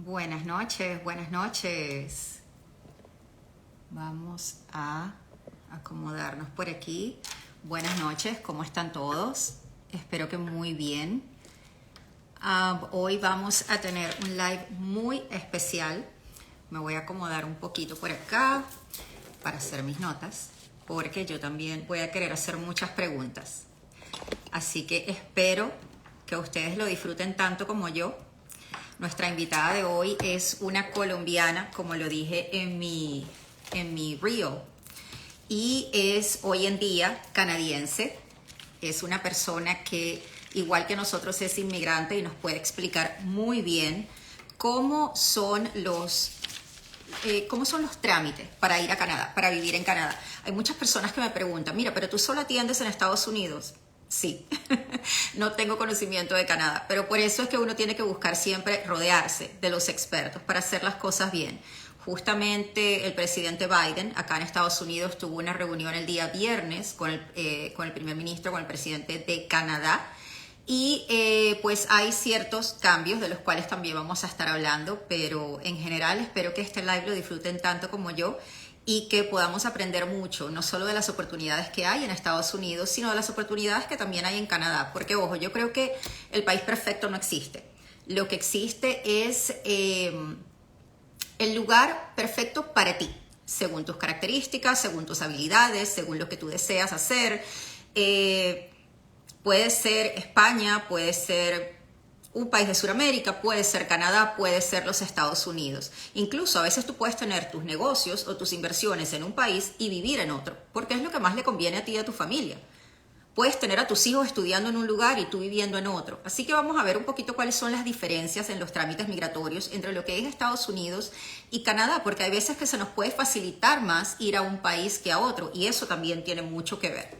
Buenas noches, buenas noches. Vamos a acomodarnos por aquí. Buenas noches, ¿cómo están todos? Espero que muy bien. Hoy vamos a tener un live muy especial. Me voy a acomodar un poquito por acá para hacer mis notas, porque yo también voy a querer hacer muchas preguntas. Así que espero que ustedes lo disfruten tanto como yo. Nuestra invitada de hoy es una colombiana, como lo dije en mi reel, y es hoy en día canadiense. Es una persona que, igual que nosotros, es inmigrante y nos puede explicar muy bien cómo son los trámites para ir a Canadá, para vivir en Canadá. Hay muchas personas que me preguntan, mira, pero tú solo atiendes en Estados Unidos. Sí, no tengo conocimiento de Canadá, pero por eso es que uno tiene que buscar siempre rodearse de los expertos para hacer las cosas bien. Justamente el presidente Biden acá en Estados Unidos tuvo una reunión el día viernes con el primer ministro, con el presidente de Canadá, y pues hay ciertos cambios de los cuales también vamos a estar hablando, pero en general espero que este live lo disfruten tanto como yo y que podamos aprender mucho, no solo de las oportunidades que hay en Estados Unidos, sino de las oportunidades que también hay en Canadá. Porque, ojo, yo creo que el país perfecto no existe. Lo que existe es el lugar perfecto para ti, según tus características, según tus habilidades, según lo que tú deseas hacer. Puede ser España, puede ser un país de Sudamérica, puede ser Canadá, puede ser los Estados Unidos. Incluso a veces tú puedes tener tus negocios o tus inversiones en un país y vivir en otro, porque es lo que más le conviene a ti y a tu familia. Puedes tener a tus hijos estudiando en un lugar y tú viviendo en otro. Así que vamos a ver un poquito cuáles son las diferencias en los trámites migratorios entre lo que es Estados Unidos y Canadá, porque hay veces que se nos puede facilitar más ir a un país que a otro, y eso también tiene mucho que ver.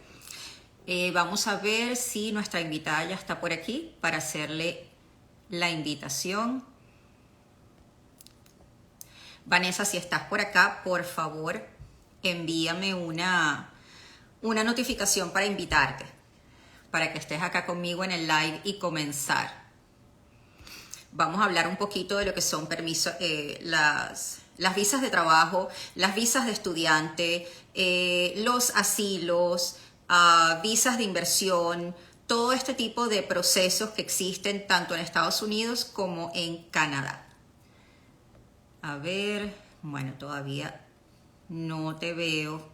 Vamos a ver si nuestra invitada ya está por aquí para hacerle la invitación. Vanessa, si estás por acá, por favor, envíame una notificación para invitarte, para que estés acá conmigo en el live y comenzar. Vamos a hablar un poquito de lo que son permisos, las visas de trabajo, las visas de estudiante, los asilos, visas de inversión, todo este tipo de procesos que existen tanto en Estados Unidos como en Canadá. A ver, bueno, todavía no te veo.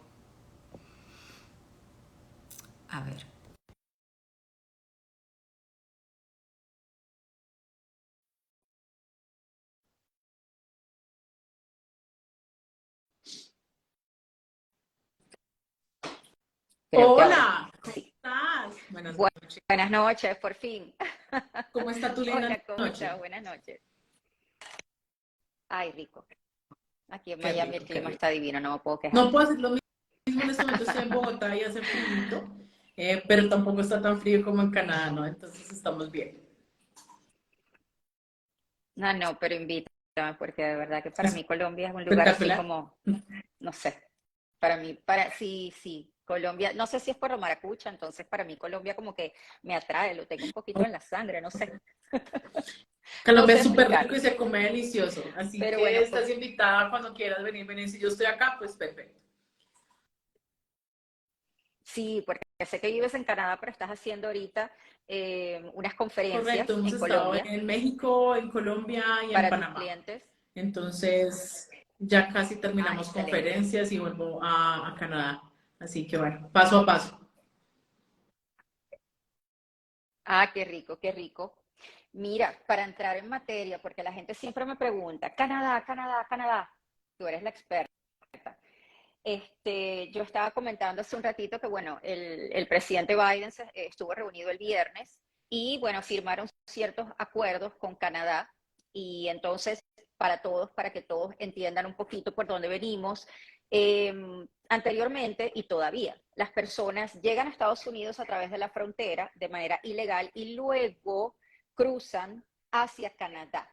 A ver. Creo que ahora Hola, ¿cómo sí. estás? Buenas noches. Buenas noches, por fin. ¿Cómo está tu linda Hola, ¿cómo estás? noche? Buenas noches. Ay, rico. Aquí en Qué Miami el rico, qué clima rico. está divino, no me puedo quejar. No puedo hacer lo mismo en este momento, estoy en Bogotá y hace frío, pero tampoco está tan frío como en Canadá, ¿no? Entonces estamos bien. No, no, pero invítame, porque de verdad que para mí Colombia es un lugar así Espectacular. como, no sé, sí, sí, Colombia, no sé si es por la maracucha, entonces para mí Colombia como que me atrae, lo tengo un poquito en la sangre, no sé, no Colombia sé es súper rico y explicarlo, se come delicioso, así pero que bueno, estás invitada cuando quieras venir, venir. Si yo estoy acá, pues perfecto. sí, porque sé que vives en Canadá, pero estás haciendo ahorita unas Correcto, conferencias hemos en estado Colombia en México, en Colombia y en para tus Panamá. clientes. Entonces, ya casi Ah, terminamos excelente. conferencias y vuelvo a Canadá. Así que bueno, paso a paso. Ah, qué rico, qué rico. Mira, para entrar en materia, porque la gente siempre me pregunta, Canadá, Canadá, Canadá, tú eres la experta. Yo estaba comentando hace un ratito que, bueno, el presidente Biden estuvo reunido el viernes y, bueno, firmaron ciertos acuerdos con Canadá y entonces para que todos entiendan un poquito por dónde venimos. eh, Anteriormente y todavía, las personas llegan a Estados Unidos a través de la frontera de manera ilegal y luego cruzan hacia Canadá.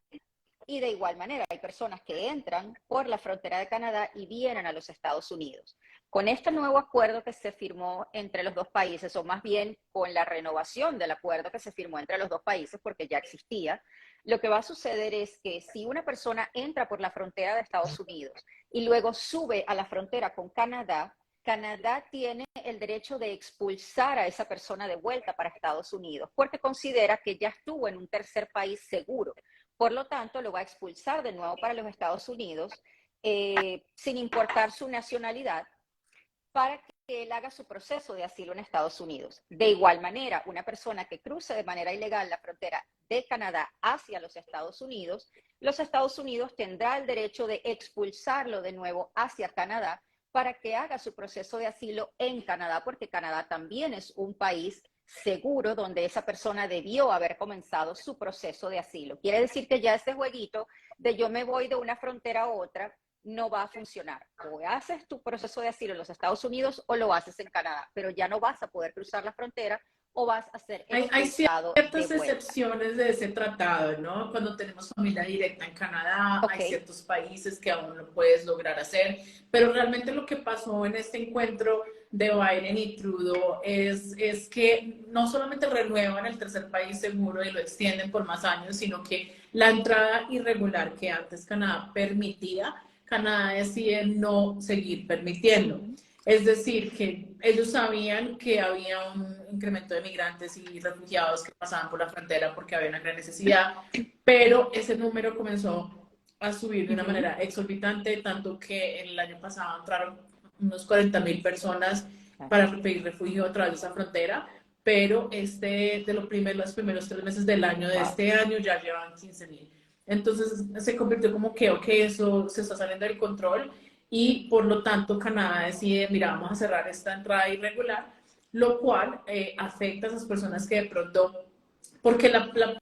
Y de igual manera, hay personas que entran por la frontera de Canadá y vienen a los Estados Unidos. Con este nuevo acuerdo que se firmó entre los dos países, o más bien con la renovación del acuerdo que se firmó entre los dos países, porque ya existía, Lo que va a suceder es que si una persona entra por la frontera de Estados Unidos y luego sube a la frontera con Canadá, Canadá tiene el derecho de expulsar a esa persona de vuelta para Estados Unidos porque considera que ya estuvo en un tercer país seguro. Por lo tanto, lo va a expulsar de nuevo para los Estados Unidos, sin importar su nacionalidad, para que él haga su proceso de asilo en Estados Unidos. De igual manera, una persona que cruce de manera ilegal la frontera de Canadá hacia los Estados Unidos tendrá el derecho de expulsarlo de nuevo hacia Canadá para que haga su proceso de asilo en Canadá, porque Canadá también es un país seguro donde esa persona debió haber comenzado su proceso de asilo. Quiere decir que ya ese jueguito de yo me voy de una frontera a otra no va a funcionar. O haces tu proceso de asilo en los Estados Unidos o lo haces en Canadá, pero ya no vas a poder cruzar la frontera o vas a ser expulsado hay de ciertas vuelta. excepciones de ese tratado, ¿no? Cuando tenemos familia directa en Canadá, hay Okay. ciertos países que aún lo puedes lograr hacer, pero realmente lo que pasó en este encuentro de Biden y Trudeau es que no solamente renuevan el tercer país seguro y lo extienden por más años, sino que la entrada irregular que antes Canadá permitía, Canadá decide no seguir permitiendo. Es decir, que ellos sabían que había un incremento de migrantes y refugiados que pasaban por la frontera porque había una gran necesidad, pero ese número comenzó a subir de una manera exorbitante, tanto que el año pasado entraron unos 40,000 personas para pedir refugio a través de esa frontera, pero los primeros 3 meses del año de este año ya llevan 15,000. Entonces se convirtió como que, ok, eso se está saliendo del control y por lo tanto Canadá decide, mira, vamos a cerrar esta entrada irregular, lo cual afecta a esas personas que de pronto, porque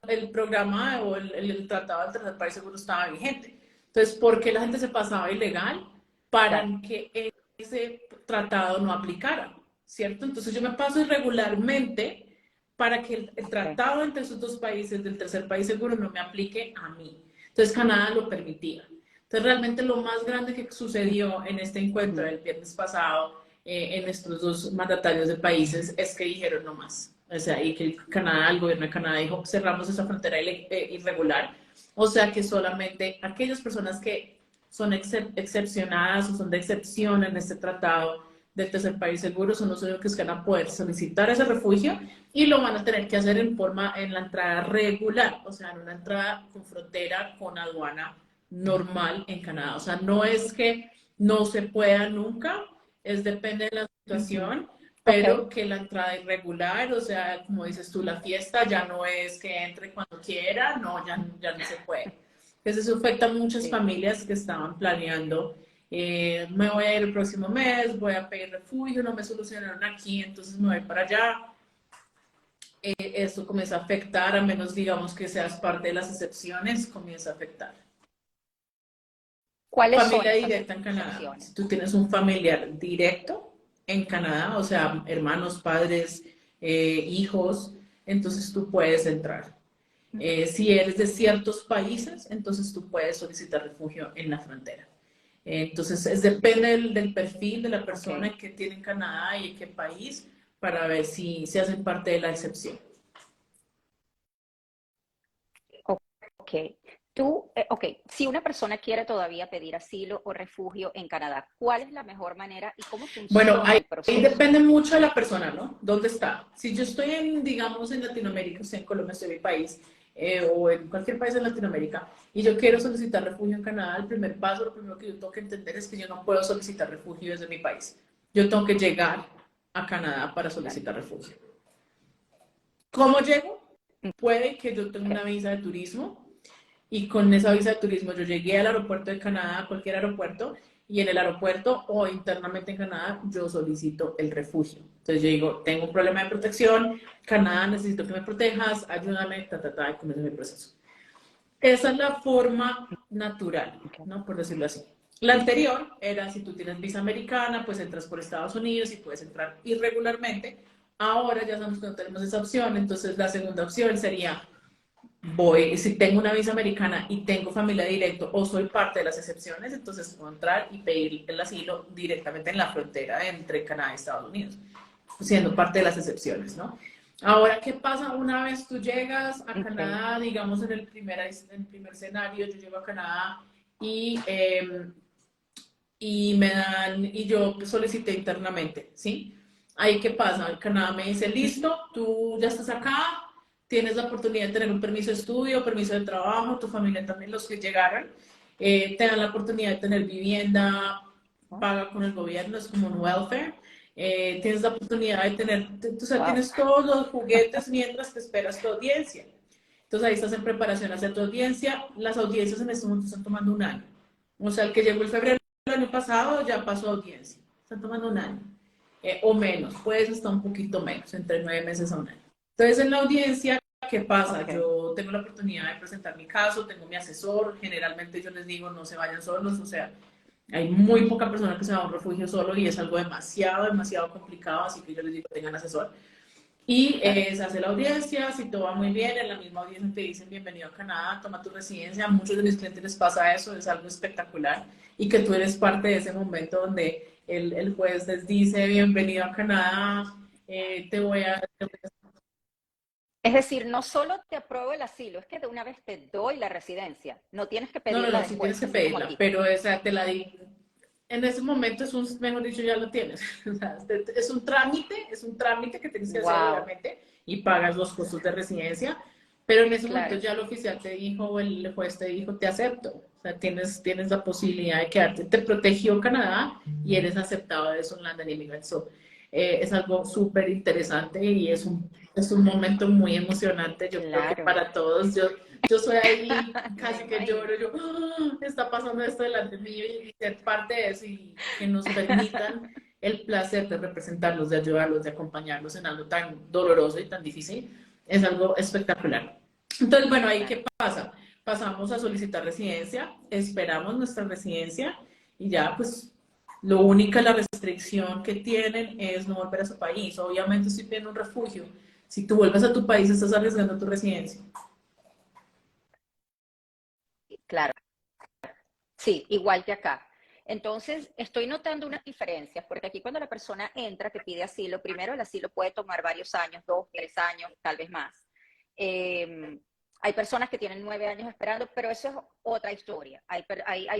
el programa o el tratado del tercer país seguro estaba vigente. Entonces, ¿por qué la gente se pasaba ilegal? Para que ese tratado no aplicara, ¿cierto? Entonces yo me paso irregularmente para que el tratado entre esos dos países del tercer país seguro no me aplique a mí. Entonces Canadá lo permitía. Entonces, realmente lo más grande que sucedió en este encuentro del viernes pasado en estos dos mandatarios de países es que dijeron no más. O sea, y que el gobierno de Canadá dijo, cerramos esa frontera irregular. O sea, que solamente aquellas personas que son excepcionadas o son de excepción en este tratado del tercer país seguro son los únicos que van a poder solicitar ese refugio y lo van a tener que hacer en la entrada regular, o sea, en una entrada con frontera, con aduana normal en Canadá. O sea, no es que no se pueda nunca, depende de la situación, pero que la entrada irregular, o sea, como dices tú, la fiesta ya no es que entre cuando quiera, no, ya no se puede. Entonces eso afecta a muchas familias que estaban planeando, me voy a ir el próximo mes, voy a pedir refugio, no me solucionaron aquí, entonces me voy para allá. Esto comienza a afectar, a menos digamos que seas parte de las excepciones, comienza a afectar. ¿Cuáles son Familia esas directa en Canadá. excepciones? Si tú tienes un familiar directo en Canadá, o sea, hermanos, padres, hijos, entonces tú puedes entrar. Si eres de ciertos países, entonces tú puedes solicitar refugio en la frontera. Entonces, depende del perfil de la persona que tiene en Canadá y en qué país para ver si se hacen parte de la excepción. Ok. Si una persona quiere todavía pedir asilo o refugio en Canadá, ¿cuál es la mejor manera y cómo Bueno, funciona el proceso? ahí depende mucho de la persona, ¿no? ¿Dónde está? Si yo estoy digamos, en Latinoamérica, estoy en Colombia, estoy en mi país, o en cualquier país de Latinoamérica, y yo quiero solicitar refugio en Canadá, el primer paso, lo primero que yo tengo que entender es que yo no puedo solicitar refugio desde mi país. Yo tengo que llegar a Canadá para solicitar refugio. ¿Cómo llego? Puede que yo tenga una visa de turismo, y con esa visa de turismo yo llegué al aeropuerto de Canadá, cualquier aeropuerto, y en el aeropuerto o internamente en Canadá yo solicito el refugio. Entonces yo digo, tengo un problema de protección, Canadá, necesito que me protejas, ayúdame, y comienzo mi proceso. Esa es la forma natural, ¿no? Por decirlo así. La anterior era, si tú tienes visa americana, pues entras por Estados Unidos y puedes entrar irregularmente. Ahora ya sabemos que no tenemos esa opción, entonces la segunda opción sería si tengo una visa americana y tengo familia directo o soy parte de las excepciones, entonces puedo entrar y pedir el asilo directamente en la frontera entre Canadá y Estados Unidos, siendo parte de las excepciones, ¿no? Ahora, ¿qué pasa una vez tú llegas a Okay. Canadá? Digamos, en el primer escenario, yo llego a Canadá y, y yo solicité internamente, ¿sí? Ahí, ¿qué pasa? Canadá me dice, Ujú. listo, tú ya estás acá, tienes la oportunidad de tener un permiso de estudio, permiso de trabajo, tu familia también, los que llegaron, te dan la oportunidad de tener vivienda paga con el gobierno, es como un welfare. Tienes la oportunidad de tener, o sea, Wow. tienes todos los juguetes mientras te esperas tu audiencia. Entonces ahí estás en preparación hacia tu audiencia. Las audiencias en este momento están tomando un año. O sea, el que llegó el febrero del año pasado ya pasó audiencia. Están tomando un año. O menos, puedes hasta un poquito menos, entre 9 meses a un año. Entonces en la audiencia, ¿qué pasa? Okay. Yo tengo la oportunidad de presentar mi caso, tengo mi asesor, generalmente yo les digo no se vayan solos, o sea, hay muy poca persona que se va a un refugio solo y es algo demasiado, demasiado complicado, así que yo les digo tengan asesor. Y Claro. se hace la audiencia, si todo va muy bien, en la misma audiencia te dicen bienvenido a Canadá, toma tu residencia. A muchos de mis clientes les pasa eso, es algo espectacular. Y que tú eres parte de ese momento donde el juez les dice bienvenido a Canadá, te voy a... Es decir, no solo te apruebo el asilo, es que de una vez te doy la residencia. No tienes que No, no, pedirla no, sí tienes después, que así como pedirla, aquí. pero esa te la di. En ese momento es un, mejor dicho, ya lo tienes. O sea, es un trámite que tienes que hacer, Wow. obviamente, y pagas los costos de residencia, pero en ese momento Claro. ya el oficial te dijo, o el juez te dijo, te acepto. O sea, tienes la posibilidad de quedarte. Te protegió Canadá y eres aceptado de Sunland and Immigrant. So, es algo súper interesante y es un momento muy emocionante. Yo creo que Claro. para todos, yo soy ahí, Me casi que lloro, imagino. yo, "Ah, está pasando esto delante mío", y ser parte de eso y que nos permitan el placer de representarlos, de ayudarlos, de acompañarlos en algo tan doloroso y tan difícil, es algo espectacular. Entonces, bueno, ahí Claro. qué pasa. Pasamos a solicitar residencia, esperamos nuestra residencia y ya, pues, lo única, la restricción que tienen es no volver a su país. Obviamente, si tienen un refugio, si tú vuelves a tu país, estás arriesgando tu residencia. Claro. Sí, igual que acá. Entonces, estoy notando unas diferencias, porque aquí cuando la persona entra que pide asilo, primero el asilo puede tomar varios años, 2, 3 años, tal vez más. Eh, Hay personas que tienen 9 años esperando, pero eso es otra historia. Hay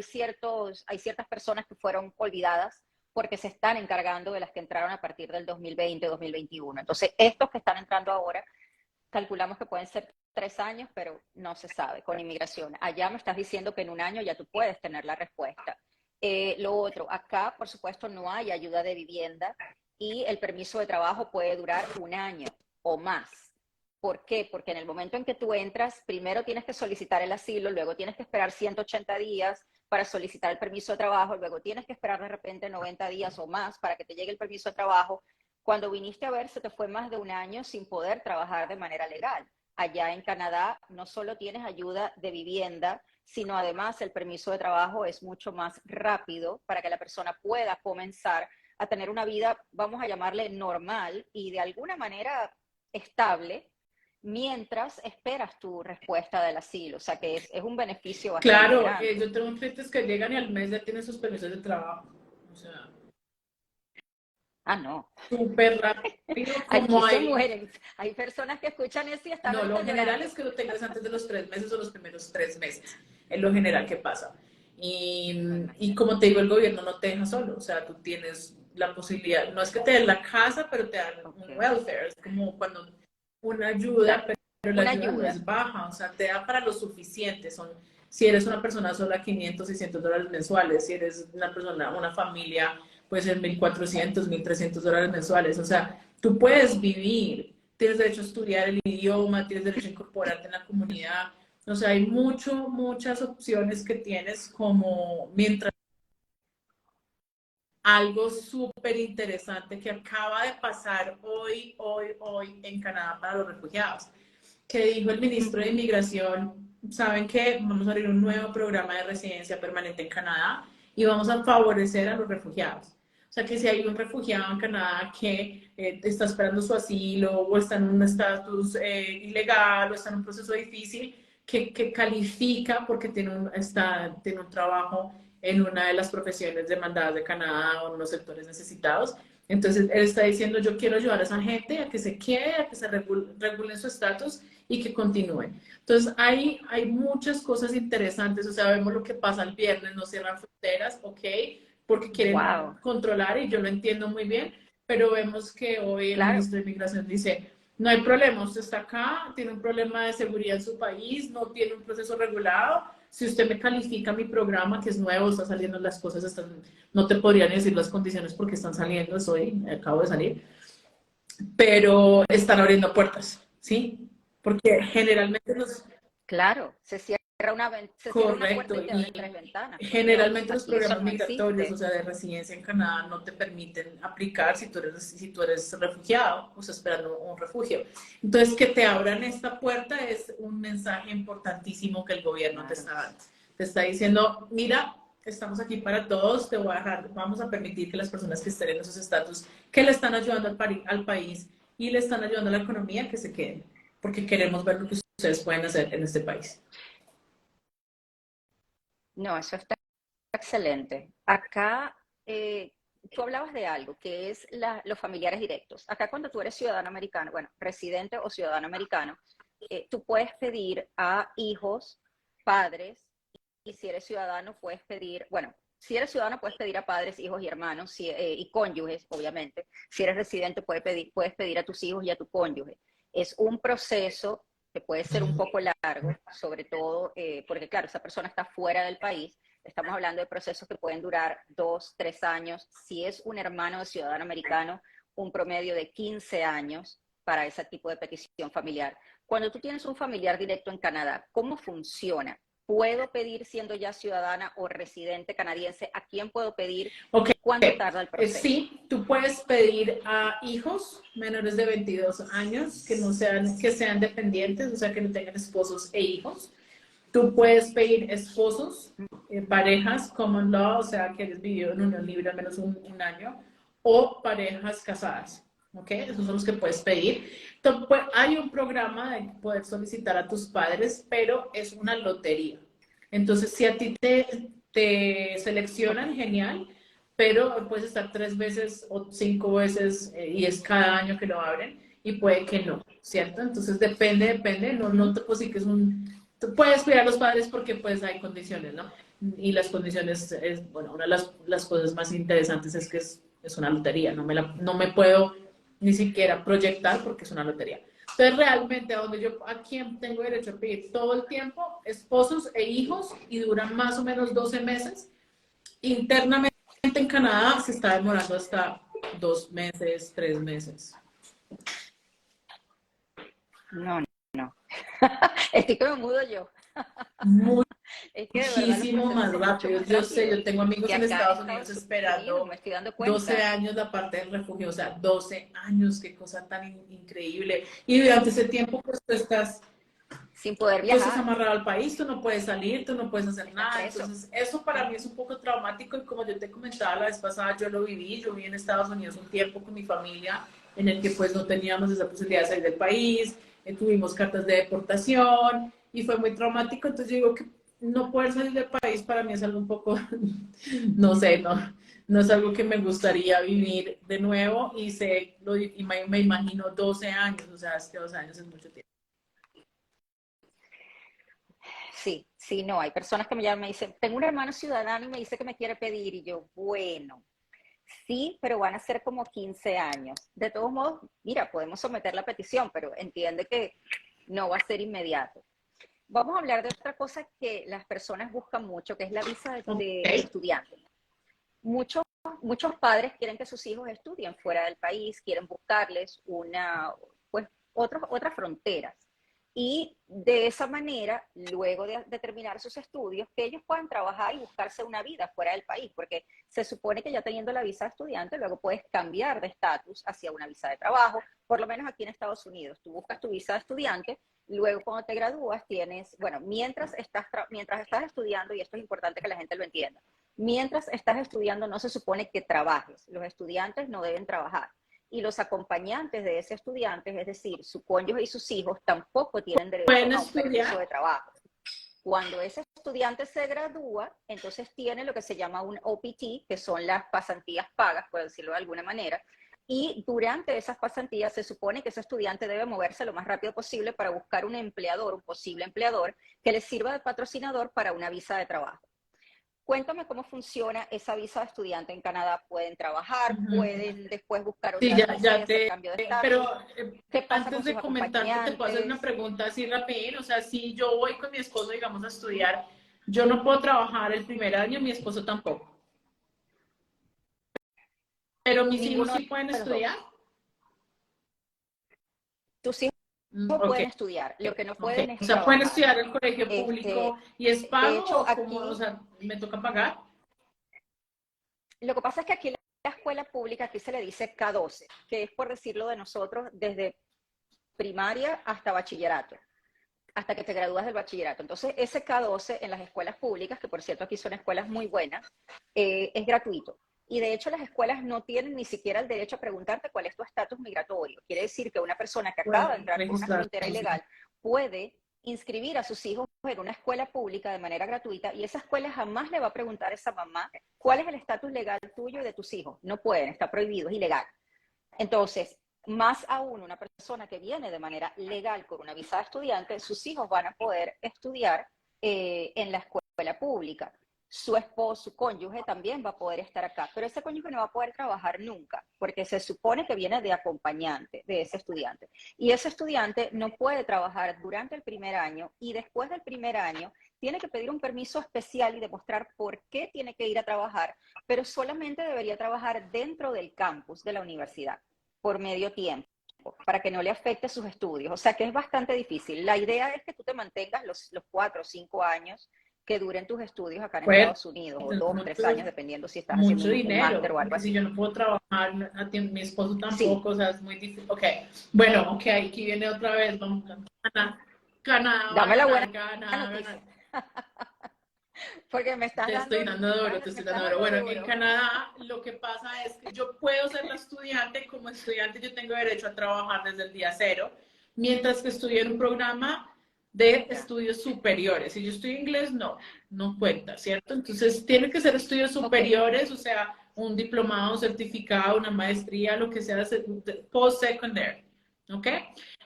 ciertas personas que fueron olvidadas porque se están encargando de las que entraron a partir del 2020, 2021. Entonces, estos que están entrando ahora calculamos que pueden ser 3 años, pero no se sabe con inmigración. Allá me estás diciendo que en un año ya tú puedes tener la respuesta. Lo otro, acá por supuesto no hay ayuda de vivienda y el permiso de trabajo puede durar un año o más. ¿Por qué? Porque en el momento en que tú entras, primero tienes que solicitar el asilo, luego tienes que esperar 180 días para solicitar el permiso de trabajo, luego tienes que esperar de repente 90 días o más para que te llegue el permiso de trabajo. Cuando viniste a ver, se te fue más de un año sin poder trabajar de manera legal. Allá en Canadá no solo tienes ayuda de vivienda, sino además el permiso de trabajo es mucho más rápido para que la persona pueda comenzar a tener una vida, vamos a llamarle normal y de alguna manera estable, mientras esperas tu respuesta del asilo. O sea que es un beneficio bastante Claro, grande. yo tengo clientes que llegan y al mes ya tienen sus permisos de trabajo. O sea, Ah, no. súper rápido Aquí como se hay. mueren. Hay personas que escuchan eso y están No, ahorita lo general llorando. es que lo tengas antes de los 3 meses o los primeros 3 meses. Es lo general que pasa. Me Y imagino. como te digo, el gobierno no te deja solo. O sea, tú tienes la posibilidad, no es que te den la casa, pero te dan Ok, un welfare. Es como cuando una ayuda, claro. pero la Una ayuda no ayuda. es baja. O sea, te da para lo suficiente. Si eres una persona sola, 500, $600 mensuales. Si eres una persona, una familia, puede ser 1.400, $1.300 mensuales. O sea, tú puedes vivir, tienes derecho a estudiar el idioma, tienes derecho a incorporarte en la comunidad. O sea, hay muchas opciones que tienes como mientras algo súper interesante que acaba de pasar hoy en Canadá para los refugiados, que dijo el ministro de Ujú. Inmigración, saben que vamos a abrir un nuevo programa de residencia permanente en Canadá y vamos a favorecer a los refugiados. O sea, que si hay un refugiado en Canadá que está esperando su asilo o está en un estatus ilegal o está en un proceso difícil, que califica porque tiene un trabajo en una de las profesiones demandadas de Canadá o en unos sectores necesitados, Entonces, él está diciendo, yo quiero ayudar a esa gente a que se quede, a que se regulen su estatus y que continúen. Entonces, hay muchas cosas interesantes. O sea, vemos lo que pasa el viernes, no cierran fronteras, ok, porque quieren Wow, controlar y yo lo entiendo muy bien, pero vemos que hoy el claro. ministro de Inmigración dice, no hay problema, usted está acá, tiene un problema de seguridad en su país, no tiene un proceso regulado. Si usted me califica mi programa, que es nuevo, está saliendo las cosas, no te podría ni decir las condiciones porque están saliendo, acabo de salir, pero están abriendo puertas, ¿sí? Porque generalmente los, Claro, se cierra una puerta correcto, y te y abren tres ventanas, por Dios. generalmente los Aquí eso programas no migratorios, o existe. sea, de residencia en Canadá, no te permiten aplicar si tú eres refugiado, o sea, esperando un refugio. Entonces, que te abran esta puerta es un mensaje importantísimo que el gobierno te Claro. está dando. Te está diciendo, mira, estamos aquí para todos, te voy a dejar, vamos a permitir que las personas que estén en esos estatus, que le están ayudando al país y le están ayudando a la economía, que se queden, porque queremos ver lo que ustedes pueden hacer en este país. No, eso está excelente. Acá, tú hablabas de algo que es los familiares directos. Acá cuando tú eres ciudadano americano, bueno, residente o ciudadano americano, tú puedes pedir a hijos, padres, y si eres ciudadano puedes pedir, bueno, si eres ciudadano puedes pedir a padres, hijos y hermanos y cónyuges, obviamente. Si eres residente puedes pedir a tus hijos y a tu cónyuge. Es un proceso que puede ser un poco largo, sobre todo porque, claro, esa persona está fuera del país. Estamos hablando de procesos que pueden durar 2, 3 años. Si es un hermano de ciudadano americano, un promedio de 15 años para ese tipo de petición familiar. Cuando tú tienes un familiar directo en Canadá, ¿cómo funciona? ¿Puedo pedir siendo ya ciudadana o residente canadiense? ¿A quién puedo pedir? Ok, ¿Y cuánto tarda el proceso? sí, tú puedes pedir a hijos menores de 22 años que sean dependientes, o sea, que no tengan esposos e hijos. Tú puedes pedir esposos, parejas common law, o sea, que hayas vivido en unión libre al menos un año, o parejas casadas. ¿Ok? Esos son los que puedes pedir. Entonces, pues, hay un programa de poder solicitar a tus padres, pero es una lotería. Entonces, si a ti te seleccionan, genial, pero puedes estar 3 veces o 5 veces y es cada año que lo abren y puede que no, ¿cierto? Entonces depende, no te puedo decir que es tú puedes cuidar a los padres porque pues hay condiciones, ¿no? Y las condiciones bueno, una de las cosas más interesantes es que es una lotería, no me puedo ni siquiera proyectar porque es una lotería. Entonces, realmente, a quien tengo derecho a pedir todo el tiempo, esposos e hijos, y duran más o menos 12 meses. Internamente en Canadá se está demorando hasta 2 meses, 3 meses. No, no. Estoy que me mudo yo. Es que de verdad los Muchísimo procesos más son mucho rápido. más Yo sé, rápidos yo tengo amigos que en acá en Estados Unidos Estados Unidos, esperando me estoy dando 12 cuenta. años la parte del refugio, o sea, 12 años, qué cosa tan increíble. Y durante ese tiempo, pues Sin poder tú estás viajar, amarrado al país, tú no puedes salir, tú no puedes hacer estás nada. preso. Entonces, eso para mí es un poco traumático y como yo te comentaba la vez pasada, yo viví en Estados Unidos un tiempo con mi familia en el que pues no teníamos esa posibilidad de salir del país, tuvimos cartas de deportación y fue muy traumático. Entonces, yo digo que no poder salir del país para mí es algo un poco, no sé, no es algo que me gustaría vivir de nuevo y me imagino 12 años, o sea, es que 12 años es mucho tiempo. Sí, sí, no, hay personas que me llaman y me dicen, tengo un hermano ciudadano y me dice que me quiere pedir y yo, bueno, sí, pero van a ser como 15 años. De todos modos, mira, podemos someter la petición, pero entiende que no va a ser inmediato. Vamos a hablar de otra cosa que las personas buscan mucho, que es la visa de Ok. estudiante. Muchos, muchos padres quieren que sus hijos estudien fuera del país, quieren buscarles pues, otras fronteras. Y de esa manera, luego de terminar sus estudios, que ellos puedan trabajar y buscarse una vida fuera del país, porque se supone que ya teniendo la visa de estudiante, luego puedes cambiar de estatus hacia una visa de trabajo, por lo menos aquí en Estados Unidos. Tú buscas tu visa de estudiante, luego cuando te gradúas tienes, bueno, mientras estás estudiando, y esto es importante que la gente lo entienda, mientras estás estudiando no se supone que trabajes, los estudiantes no deben trabajar. Y los acompañantes de ese estudiante, es decir, su cónyuge y sus hijos, tampoco tienen derecho Pueden a un permiso estudiar. de trabajo. Cuando ese estudiante se gradúa, entonces tiene lo que se llama un OPT, que son las pasantías pagas, por decirlo de alguna manera, Y durante esas pasantías se supone que ese estudiante debe moverse lo más rápido posible para buscar un empleador, un posible empleador, que le sirva de patrocinador para una visa de trabajo. Cuéntame cómo funciona esa visa de estudiante en Canadá. ¿Pueden trabajar? ¿Pueden después buscar Sí, otra visa y hacer cambio de estatus? pero ¿Qué pasa antes con sus de comentarte, te puedo hacer una acompañantes? pregunta así rapidín. O sea, si yo voy con mi esposo, digamos, a estudiar, yo no puedo trabajar el primer año, mi esposo tampoco. Pero mis hijos Ninguno sí pueden de los estudiar. dos. Tus hijos Ok, pueden estudiar, lo que no ok. pueden O es sea, pueden trabajar. estudiar en el colegio público y es De pago hecho, o como, o aquí, sea, me toca pagar. lo que pasa es que aquí la escuela pública, aquí se le dice K12, que es por decirlo de nosotros, desde primaria hasta bachillerato, hasta que te gradúas del bachillerato. Entonces, ese K12 en las escuelas públicas, que por cierto aquí son escuelas muy buenas, es gratuito. Y de hecho las escuelas no tienen ni siquiera el derecho a preguntarte cuál es tu estatus migratorio. Quiere decir que una persona que acaba de Pueden entrar por una registrar. frontera ilegal puede inscribir a sus hijos en una escuela pública de manera gratuita y esa escuela jamás le va a preguntar a esa mamá cuál es el estatus legal tuyo y de tus hijos. No pueden, está prohibido, es ilegal. Entonces, más aún una persona que viene de manera legal con una visa de estudiante, sus hijos van a poder estudiar en la escuela pública. Su esposo, su cónyuge también va a poder estar acá, pero ese cónyuge no va a poder trabajar nunca, porque se supone que viene de acompañante de ese estudiante. Y ese estudiante no puede trabajar durante el primer año y después del primer año tiene que pedir un permiso especial y demostrar por qué tiene que ir a trabajar, pero solamente debería trabajar dentro del campus de la universidad por medio tiempo, para que no le afecte sus estudios. O sea que es bastante difícil. La idea es que tú te mantengas los 4 o 5 años que duren tus estudios acá en Fuerte, Estados Unidos, o 2, 3 años, dependiendo si estás haciendo mucho un máster dinero, o algo porque si así. yo no puedo trabajar, mi esposo Sí, tampoco, o sea, es muy difícil. Ok, bueno, ok, aquí viene otra vez, vamos a ganar. Canadá va a dame la buena ganar, Canadá va a ganar. noticia, porque me estás Te estoy dando, dando duro, te me estoy estás dando duro. dando Bueno, en duro. Canadá lo que pasa es que yo puedo ser la estudiante, como estudiante yo tengo derecho a trabajar desde el día cero, mientras que estudio en un programa de estudios superiores. Si yo estudio inglés, no cuenta, ¿cierto? Entonces tiene que ser estudios Ok, superiores, o sea, un diplomado, un certificado, una maestría, lo que sea, post-secondary, ¿ok?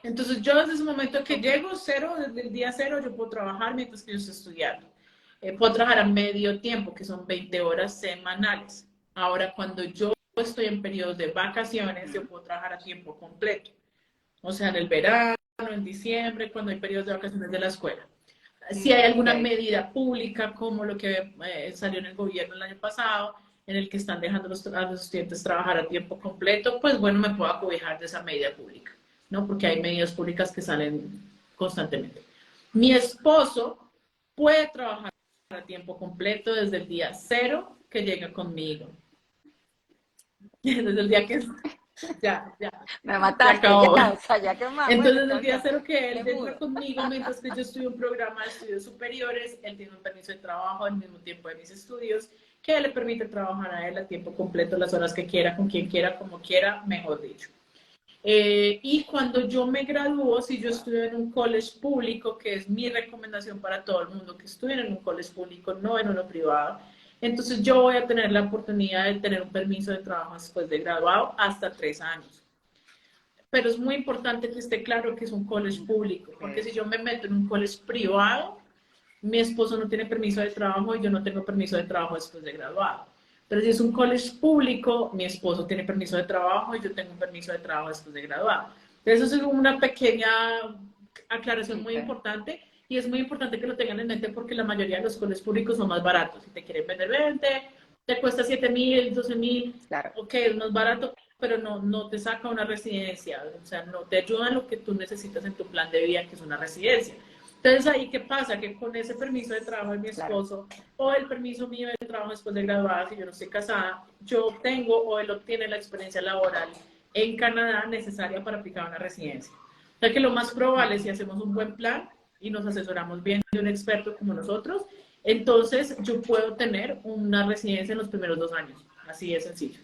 Entonces yo desde ese momento que ok. llego cero, desde el día cero, yo puedo trabajar mientras que yo estoy estudiando. Puedo trabajar a medio tiempo, que son 20 horas semanales. Ahora, cuando yo estoy en periodos de vacaciones, yo puedo trabajar a tiempo completo. O sea, en el verano, en diciembre, cuando hay periodos de vacaciones de la escuela. Si hay Ok, alguna medida pública, como lo que salió en el gobierno el año pasado, en el que están dejando a los estudiantes trabajar a tiempo completo, pues bueno, me puedo acobijar de esa medida pública, ¿no? Porque hay medidas públicas que salen constantemente. Mi esposo puede trabajar a tiempo completo desde el día cero que llega conmigo. Desde el día que ya, me se mataste acabó. ya, o sea, ya que más, bueno, Entonces, está el día bien, cero que él me entra mudo. conmigo, mientras que yo estudio un programa de estudios superiores, él tiene un permiso de trabajo al mismo tiempo de mis estudios, que le permite trabajar a él a tiempo completo las horas que quiera, con quien quiera, como quiera, mejor dicho. Y cuando yo me gradúo, si yo Wow. estudio en un college público, que es mi recomendación para todo el mundo que estudie en un college público, no en uno privado, entonces yo voy a tener la oportunidad de tener un permiso de trabajo después de graduado hasta 3 años. Pero es muy importante que esté claro que es un college público, porque Okay. si yo me meto en un college privado, mi esposo no tiene permiso de trabajo y yo no tengo permiso de trabajo después de graduado. Pero si es un college público, mi esposo tiene permiso de trabajo y yo tengo un permiso de trabajo después de graduado. Entonces, eso es una pequeña aclaración muy Okay. importante y es muy importante que lo tengan en mente porque la mayoría de los colegios públicos son más baratos. Si te quieren vender 20, te cuesta 7,000, 12,000, Claro. ok, es más barato, pero no te saca una residencia, o sea, no te ayuda en lo que tú necesitas en tu plan de vida, que es una residencia. Entonces, ahí, ¿qué pasa? Que con ese permiso de trabajo de mi Claro. esposo o el permiso mío de trabajo después de graduada, si yo no estoy casada, yo obtengo o él obtiene la experiencia laboral en Canadá necesaria para aplicar una residencia. O sea que lo más probable, si hacemos un buen plan y nos asesoramos bien de un experto como nosotros, entonces yo puedo tener una residencia en los primeros 2 años. Así de sencillo.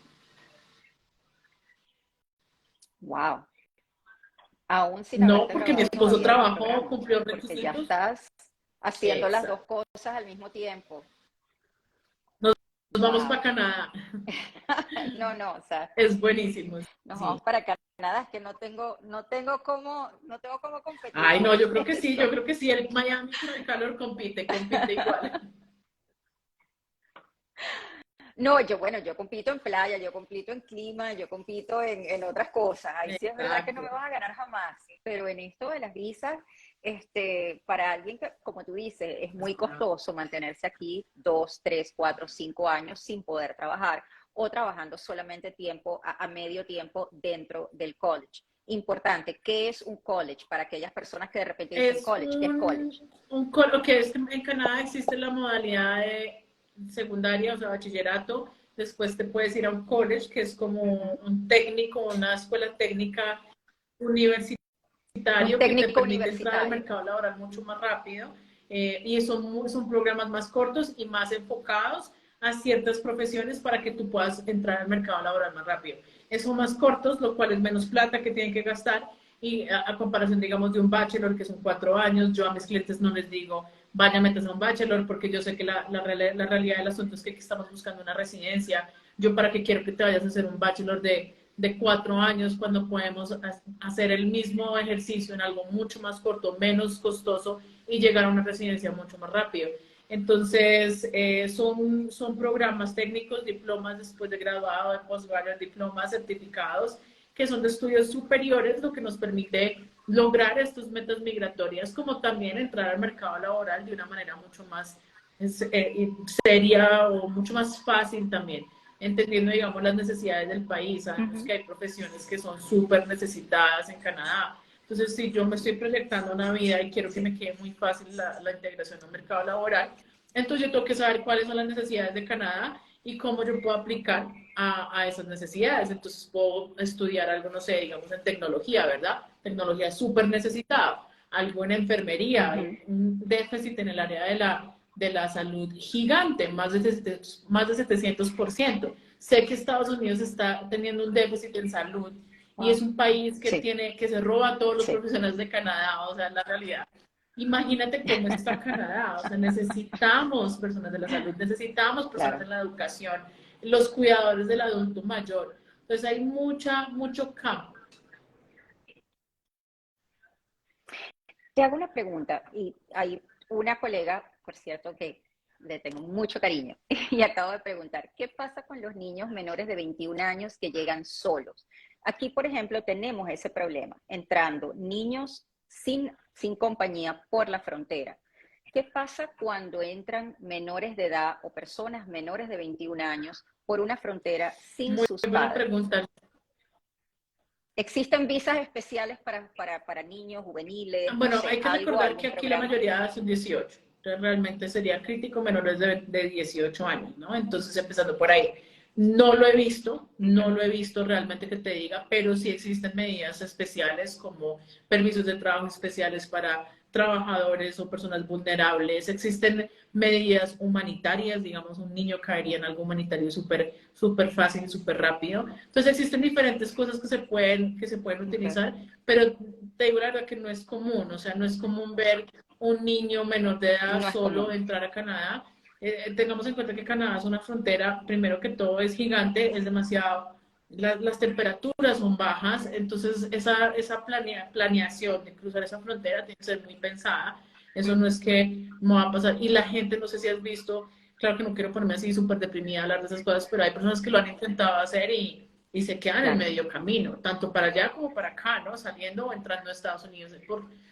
Wow. Aún sin No, haberte porque mi graduado esposo todavía del trabajó, programa, cumplió porque ya requisitos. estás haciendo las dos Exacto. cosas al mismo tiempo. Nos vamos para Wow. Canadá. No, no, o sea, Es buenísimo, nos sí. vamos para Canadá, es que no tengo cómo competir Ay, no, con yo creo que sí, yo eso. creo que sí, el Miami con el calor compite igual. No, yo compito en playa, yo compito en clima, yo compito en otras cosas. Ahí sí es verdad que no me Exacto. vas a ganar jamás. Pero en esto de las visas, para alguien que, como tú dices, es muy costoso mantenerse aquí 2, 3, 4, 5 años sin poder trabajar o trabajando solamente a medio tiempo dentro del college. Importante, ¿qué es un college? Para aquellas personas que de repente dicen Es college, ¿qué es college? lo que es que en Canadá existe la modalidad de secundaria, o sea, bachillerato. Después te puedes ir a un college, que es como Ujú. un técnico, una escuela técnica Un universitario que te técnico permite entrar al universitario. mercado laboral mucho más rápido. Y son programas más cortos y más enfocados a ciertas profesiones para que tú puedas entrar al mercado laboral más rápido. Son más cortos, lo cual es menos plata que tienen que gastar y a comparación, digamos, de un bachelor que son 4 años, yo a mis clientes no les digo, vaya, métase a un bachelor, porque yo sé que la realidad del asunto es que aquí estamos buscando una residencia. Yo para qué quiero que te vayas a hacer un bachelor de 4 años cuando podemos hacer el mismo ejercicio en algo mucho más corto, menos costoso y llegar a una residencia mucho más rápido. Entonces, son programas técnicos, diplomas después de graduado, de postgrado, diplomas, certificados, que son de estudios superiores, lo que nos permite lograr estas metas migratorias, como también entrar al mercado laboral de una manera mucho más seria o mucho más fácil también, entendiendo, digamos, las necesidades del país. Sabemos Ujú. que hay profesiones que son súper necesitadas en Canadá. Entonces, si yo me estoy proyectando una vida y quiero que me quede muy fácil la integración al mercado laboral, entonces yo tengo que saber cuáles son las necesidades de Canadá y cómo yo puedo aplicar a esas necesidades. Entonces puedo estudiar algo, no sé, digamos en tecnología, ¿verdad? Tecnología es súper necesitada, algo en enfermería, hay Ujú. un déficit en el área de la salud gigante, más de 700%. Sé que Estados Unidos está teniendo un déficit en salud y es Wow. un país Sí, que se roba a todos los sí, profesionales de Canadá, o sea, en la realidad. Imagínate cómo está Canadá, o sea, necesitamos personas de la salud, necesitamos personas claro. de la educación, los cuidadores del adulto mayor. Entonces hay mucho campo. Te hago una pregunta, y hay una colega, por cierto, que le tengo mucho cariño, y acabo de preguntar, ¿qué pasa con los niños menores de 21 años que llegan solos? Aquí, por ejemplo, tenemos ese problema, entrando niños sin compañía por la frontera. ¿Qué pasa cuando entran menores de edad o personas menores de 21 años por una frontera sin Muy sus buena padres? pregunta. ¿Existen visas especiales para niños juveniles? No Bueno, sé, hay que algo, recordar que algún aquí la programa. mayoría son 18. Entonces, realmente sería crítico menores de 18 años, ¿no? Entonces, empezando por ahí. No lo he visto realmente que te diga, pero sí existen medidas especiales como permisos de trabajo especiales para trabajadores o personas vulnerables. Existen medidas humanitarias, digamos, un niño caería en algo humanitario súper fácil y súper rápido. Entonces, existen diferentes cosas que se pueden Okay. utilizar, pero te digo la verdad que no es común, o sea, no es común ver un niño menor de edad No es solo común. entrar a Canadá. Tengamos en cuenta que Canadá es una frontera, primero que todo es gigante, es demasiado, las temperaturas son bajas, entonces esa planeación de cruzar esa frontera tiene que ser muy pensada. Eso no es que no va a pasar. Y la gente, no sé si has visto, claro que no quiero ponerme así súper deprimida a hablar de esas cosas, pero hay personas que lo han intentado hacer y se quedan en Claro, medio camino, tanto para allá como para acá, ¿no? Saliendo o entrando a Estados Unidos,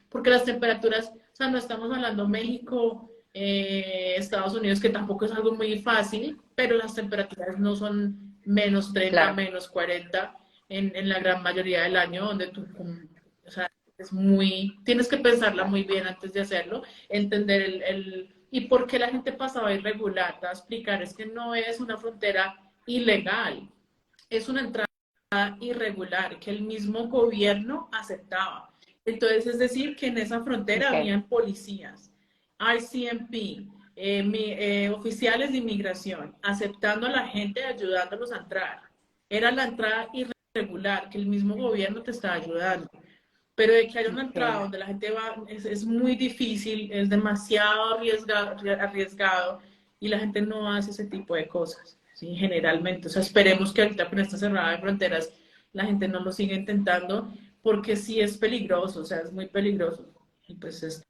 porque las temperaturas, o sea, no estamos hablando México, Estados Unidos, que tampoco es algo muy fácil, pero las temperaturas no son -30, claro. -40 en la gran mayoría del año, donde tú, o sea, tienes que pensarla muy bien antes de hacerlo, entender y por qué la gente pasaba irregular, te voy a explicar, es que no es una frontera ilegal, es una entrada irregular que el mismo gobierno aceptaba. Entonces, es decir, que en esa frontera Okay. habían policías, RCMP, oficiales de inmigración, aceptando a la gente, ayudándolos a entrar. Era la entrada irregular, que el mismo gobierno te está ayudando. Pero de que haya una entrada Okay. donde la gente va, es muy difícil, es demasiado arriesgado y la gente no hace ese tipo de cosas. ¿sí? Generalmente. O sea, esperemos que ahorita con esta cerrada de fronteras la gente no lo siga intentando, porque sí es peligroso, o sea, es muy peligroso. Y pues es...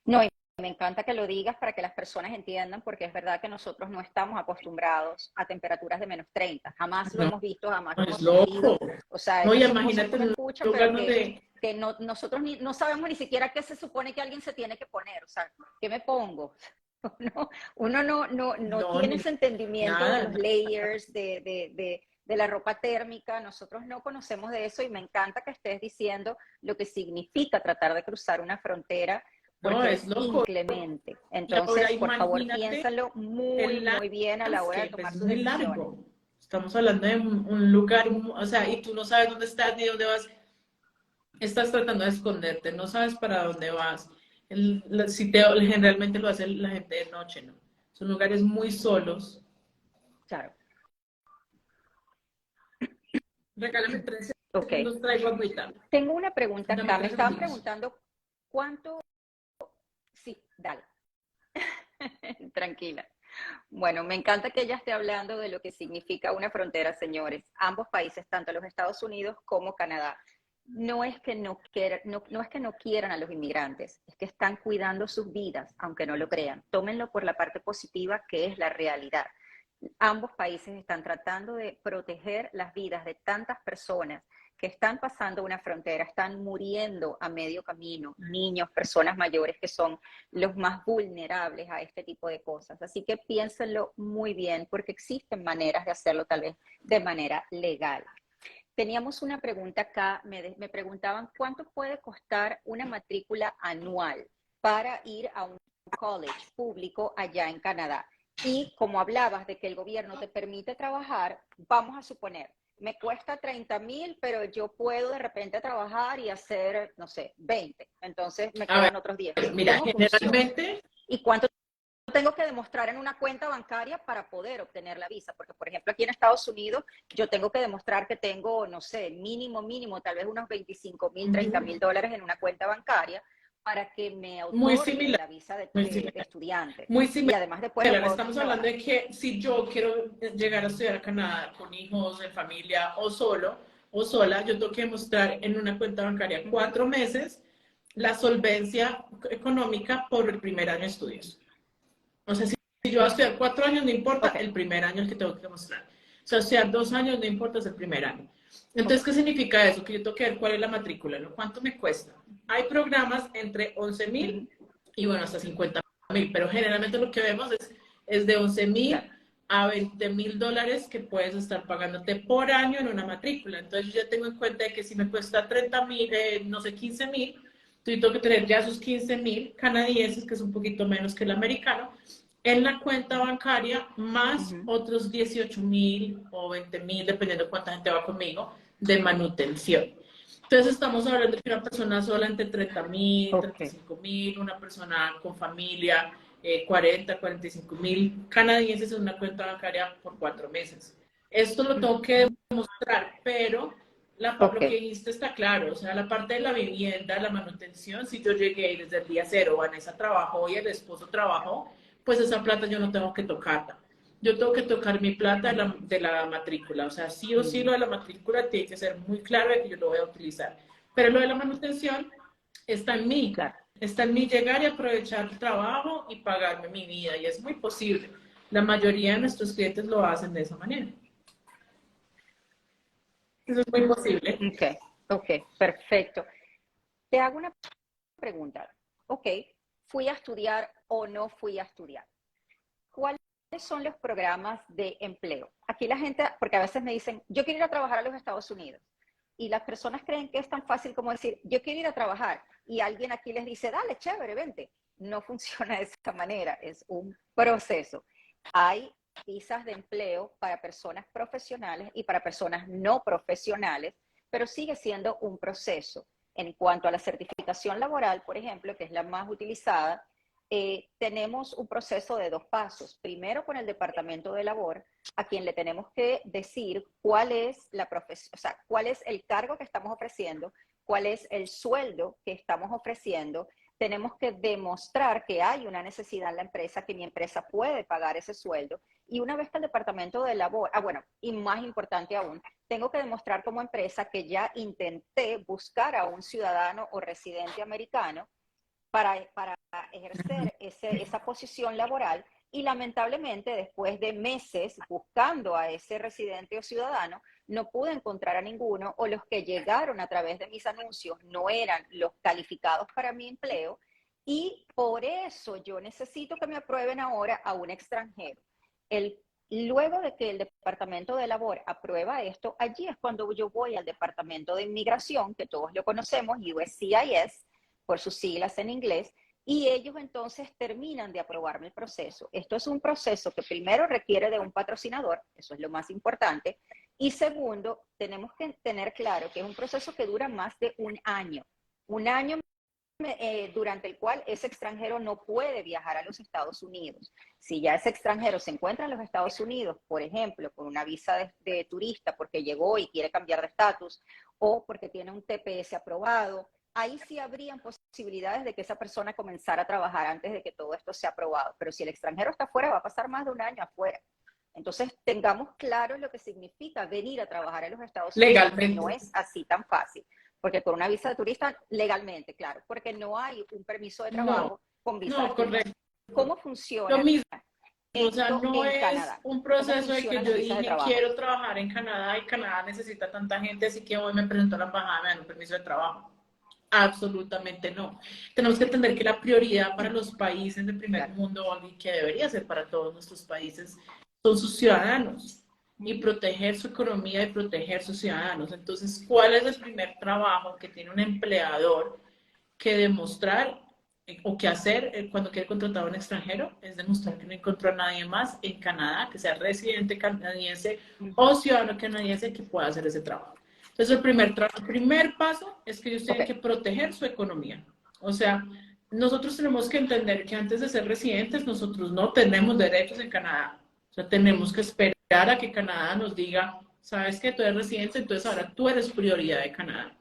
No, y me encanta que lo digas para que las personas entiendan, porque es verdad que nosotros no estamos acostumbrados a temperaturas de -30. Jamás lo No, hemos visto, jamás no, lo es hemos loco. sentido. O sea, No, y estas son cosas que imagínate uno en un escucha, pero lugar donde... que no, nosotros no sabemos ni siquiera qué se supone que alguien se tiene que poner. O sea, ¿qué me pongo? Uno no No, tiene ni ese entendimiento de nada, los no. layers, de la ropa térmica. Nosotros no conocemos de eso y me encanta que estés diciendo lo que significa tratar de cruzar una frontera No, porque es es loco. inclemente. Y ahora Entonces, por favor, imagínate piénsalo muy, el muy bien a la hora de landscape, tomar es sus muy decisiones. largo. Estamos hablando de un lugar, o sea, y tú no sabes dónde estás ni dónde vas. Estás tratando de esconderte, no sabes para dónde vas. Generalmente lo hace la gente de noche, ¿no? Son lugares muy solos. Claro. Regálame 13 Ok. segundos, traigo agüita. Tengo una pregunta Dame acá. Me 3 estaban segunditos. preguntando cuánto... Sí, dale. Tranquila. Bueno, me encanta que ella esté hablando de lo que significa una frontera, señores. Ambos países, tanto los Estados Unidos como Canadá, no es que no es que no quieran a los inmigrantes, es que están cuidando sus vidas, aunque no lo crean. Tómenlo por la parte positiva, que es la realidad. Ambos países están tratando de proteger las vidas de tantas personas que están pasando una frontera, están muriendo a medio camino, niños, personas mayores que son los más vulnerables a este tipo de cosas. Así que piénsenlo muy bien porque existen maneras de hacerlo tal vez de manera legal. Teníamos una pregunta acá, me preguntaban cuánto puede costar una matrícula anual para ir a un college público allá en Canadá. Y como hablabas de que el gobierno te permite trabajar, vamos a suponer, me cuesta 30,000, pero yo puedo de repente trabajar y hacer, no sé, 20. Entonces me A ver, quedan otros 10. mira, ¿Cómo funciona? generalmente, ¿Y cuánto tengo que demostrar en una cuenta bancaria para poder obtener la visa? Porque, por ejemplo, aquí en Estados Unidos, yo tengo que demostrar que tengo, no sé, mínimo, tal vez unos 25,000, 30,000 dólares en una cuenta bancaria para que me muy otorguen similar, la visa muy de similar. estudiante. Muy Y similar. además después lo puedo Estamos hablando trabajar. de que si yo quiero llegar a estudiar a Canadá con hijos, en familia o solo o sola, yo tengo que demostrar en una cuenta bancaria 4 meses la solvencia económica por el primer año de estudios. O sea, si yo voy a estudiar 4 años, no importa, Ok, el primer año es que tengo que demostrar. O sea, estudiar 2 años, no importa, es el primer año. ok. Entonces, ¿qué significa eso? Que yo tengo que ver cuál es la matrícula, ¿no? ¿Cuánto me cuesta? Hay programas entre 11,000 y bueno, hasta 50,000, pero generalmente lo que vemos es de 11,000 Claro. a 20,000 dólares que puedes estar pagándote por año en una matrícula. Entonces, yo ya tengo en cuenta de que si me cuesta 30,000, no sé, 15,000, yo tengo que tener ya sus 15,000 canadienses, que es un poquito menos que el americano, en la cuenta bancaria, más otros 18,000 o 20,000, dependiendo de cuánta gente va conmigo, de manutención. Entonces estamos hablando de que una persona sola entre 30,000, Ok. 35,000, una persona con familia 40, 45,000 canadienses en una cuenta bancaria por 4 meses. Esto lo tengo que demostrar, pero lo Ok. que dijiste está claro, o sea, la parte de la vivienda, la manutención, si yo llegué y desde el día cero, Vanessa trabajó y el esposo trabajó, pues esa plata yo no tengo que tocarla. Yo tengo que tocar mi plata de la matrícula, o sea, sí o sí lo de la matrícula tiene que ser muy claro de que yo lo voy a utilizar. Pero lo de la manutención Claro. está en mí llegar y aprovechar el trabajo y pagarme mi vida, y es muy posible. La mayoría de nuestros clientes lo hacen de esa manera. Eso es muy posible. Ok. Ok. Perfecto. Te hago una pregunta. Ok. ¿Fui a estudiar o no fui a estudiar? ¿Cuáles son los programas de empleo? Aquí la gente, porque a veces me dicen, yo quiero ir a trabajar a los Estados Unidos. Y las personas creen que es tan fácil como decir, yo quiero ir a trabajar. Y alguien aquí les dice, dale, chévere, vente. No funciona de esta manera, es un proceso. Hay visas de empleo para personas profesionales y para personas no profesionales, pero sigue siendo un proceso. En cuanto a la certificación laboral, por ejemplo, que es la más utilizada, tenemos un proceso de 2 pasos. Primero con el Departamento de Labor, a quien le tenemos que decir cuál es la profesión, o sea, cuál es el cargo que estamos ofreciendo, cuál es el sueldo que estamos ofreciendo, tenemos que demostrar que hay una necesidad en la empresa, que mi empresa puede pagar ese sueldo. Y una vez que el departamento de labor, bueno, y más importante aún, tengo que demostrar como empresa que ya intenté buscar a un ciudadano o residente americano para ejercer esa posición laboral, y lamentablemente después de meses buscando a ese residente o ciudadano, no pude encontrar a ninguno, o los que llegaron a través de mis anuncios no eran los calificados para mi empleo, y por eso yo necesito que me aprueben ahora a un extranjero. Luego de que el Departamento de Labor aprueba esto, allí es cuando yo voy al Departamento de Inmigración, que todos lo conocemos, USCIS, por sus siglas en inglés, y ellos entonces terminan de aprobarme el proceso. Esto es un proceso que primero requiere de un patrocinador, eso es lo más importante, y segundo, tenemos que tener claro que es un proceso que dura más de un año durante el cual ese extranjero no puede viajar a los Estados Unidos. Si ya ese extranjero se encuentra en los Estados Unidos, por ejemplo, con una visa de turista porque llegó y quiere cambiar de estatus, o porque tiene un TPS aprobado, ahí sí habrían posibilidades de que esa persona comenzara a trabajar antes de que todo esto sea aprobado. Pero si el extranjero está afuera, va a pasar más de un año afuera. Entonces, tengamos claro lo que significa venir a trabajar en los Estados Unidos. Legalmente. No es así tan fácil. Porque con una visa de turista, legalmente, claro, porque no hay un permiso de trabajo con visa de turista. Correcto. ¿Cómo funciona Lo mismo. O sea, esto no en es Canadá? un proceso de que yo dije, de quiero trabajar en Canadá y Canadá necesita tanta gente, así que hoy me presento a la embajada, me dan un permiso de trabajo. Absolutamente no. Tenemos que entender que la prioridad para los países del primer mundo, y que debería ser para todos nuestros países, son sus ciudadanos, y proteger su economía y proteger sus ciudadanos. Entonces, ¿cuál es el primer trabajo que tiene un empleador que demostrar o que hacer cuando quiere contratar a un extranjero? Es demostrar que no encontró a nadie más en Canadá que sea residente canadiense o ciudadano canadiense que pueda hacer ese trabajo. Entonces, el primer paso es que ellos tienen que proteger su economía. O sea, nosotros tenemos que entender que antes de ser residentes, nosotros no tenemos derechos en Canadá. O sea, tenemos que esperar a que Canadá nos diga, sabes que tú eres residente, entonces ahora tú eres prioridad de Canadá.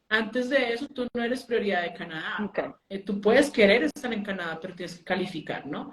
Antes de eso, tú no eres prioridad de Canadá. Okay. Tú puedes querer estar en Canadá, pero tienes que calificar, ¿no?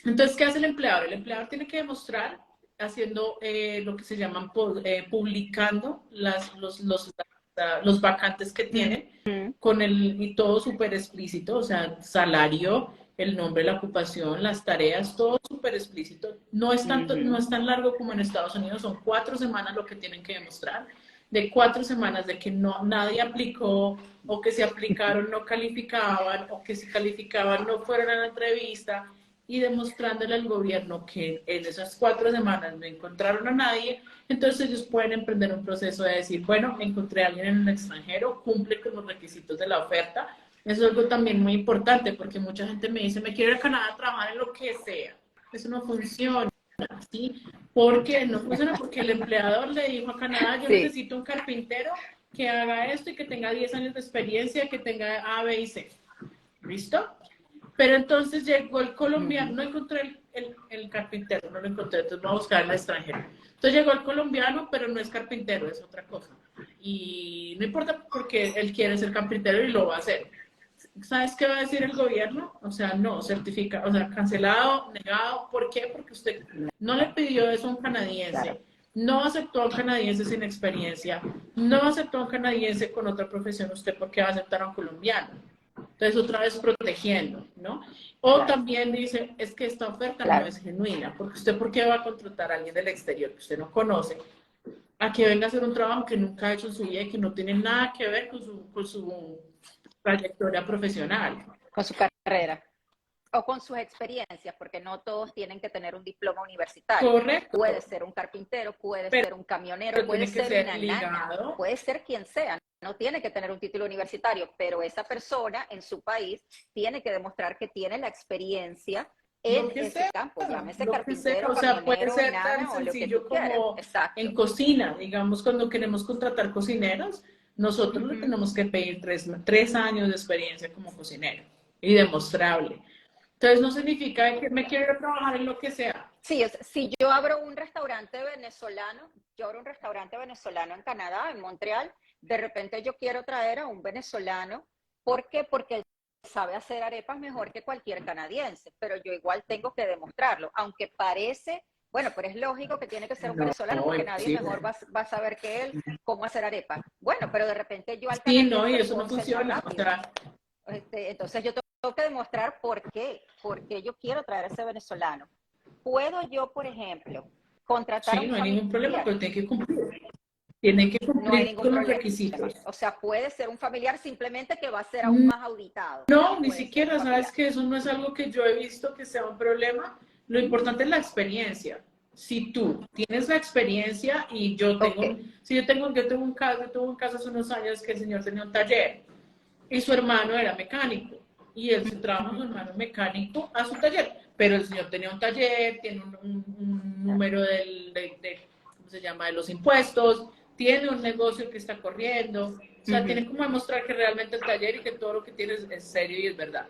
Entonces, ¿qué hace el empleador? El empleador tiene que demostrar haciendo lo que se llaman publicando los vacantes que tienen con y todo súper explícito, o sea, salario, el nombre, la ocupación, las tareas, todo súper explícito. No es tan largo como en Estados Unidos, son 4 semanas lo que tienen que demostrar. De 4 semanas de que nadie aplicó, o que si aplicaron no calificaban, o que si calificaban no fueron a la entrevista, y demostrándole al gobierno que en esas 4 semanas no encontraron a nadie. Entonces ellos pueden emprender un proceso de decir, bueno, encontré a alguien en el extranjero, cumple con los requisitos de la oferta. Eso es algo también muy importante, porque mucha gente me dice, me quiero ir a Canadá a trabajar en lo que sea. Eso no funciona, ¿sí? ¿Por qué? No funciona porque el empleador le dijo a Canadá, yo necesito un carpintero que haga esto y que tenga 10 años de experiencia, que tenga A, B y C. ¿Listo? Pero entonces llegó el colombiano, no encontré el carpintero, no lo encontré, entonces voy a buscar al extranjero. Entonces llegó el colombiano, pero no es carpintero, es otra cosa. Y no importa porque él quiere ser carpintero y lo va a hacer. ¿Sabes qué va a decir el gobierno? O sea, no, certificado, o sea, cancelado, negado. ¿Por qué? Porque usted no le pidió eso a un canadiense, no aceptó a un canadiense sin experiencia, no aceptó a un canadiense con otra profesión. ¿Usted por qué va a aceptar a un colombiano? Entonces, otra vez protegiendo, ¿no? O también dice, es que esta oferta no es genuina, porque usted, ¿por qué va a contratar a alguien del exterior que usted no conoce, a que venga a hacer un trabajo que nunca ha hecho en su vida y que no tiene nada que ver con su trayectoria profesional? Con su carrera. O con sus experiencias, porque no todos tienen que tener un diploma universitario. Correcto. Puede ser un carpintero, puede ser un camionero, puede ser una nana, puede ser quien sea. No tiene que tener un título universitario, pero esa persona en su país tiene que demostrar que tiene la experiencia en ese campo, llámese carpintero, o sea, puede ser nana, tan sencillo como en Exacto. cocina. Digamos, cuando queremos contratar cocineros, nosotros le tenemos que pedir 3 años de experiencia como cocinero y demostrable. Entonces no significa que me quiero ir a trabajar en lo que sea. Sí, si yo abro un restaurante venezolano, en Canadá, en Montreal, de repente yo quiero traer a un venezolano. ¿Por qué? Porque el sabe hacer arepas mejor que cualquier canadiense, pero yo igual tengo que demostrarlo, aunque parece, bueno, pero es lógico que tiene que ser un No, venezolano porque nadie mejor imposible. va a saber que él cómo hacer arepas. Bueno, pero de repente yo al Sí, no, y canadiense lo eso puedo no enseñar funciona. O rápido. sea, Entonces yo tengo que demostrar por qué yo quiero traer a ese venezolano. ¿Puedo yo, por ejemplo, contratar a sí, un no hay ningún problema, familiar? pero tiene que cumplir. Tiene que No hay cumplir ningún con los problema. requisitos. O sea, puede ser un familiar simplemente que va a ser aún más auditado, No, pero ni puede ser un siquiera, sabes familiar. que eso no es algo que yo he visto que sea un problema. Lo importante es la experiencia. Si tú tienes la experiencia y yo Ok, tengo, si yo tengo un caso, yo tuve un caso hace unos años que el señor tenía un taller y su hermano era mecánico y él se trajo a su hermano mecánico a su taller, pero el señor tenía un taller, tiene un número ¿cómo se llama?, de los impuestos, tiene un negocio que está corriendo, o sea, tiene como demostrar que realmente el taller y que todo lo que tiene es serio y es verdad.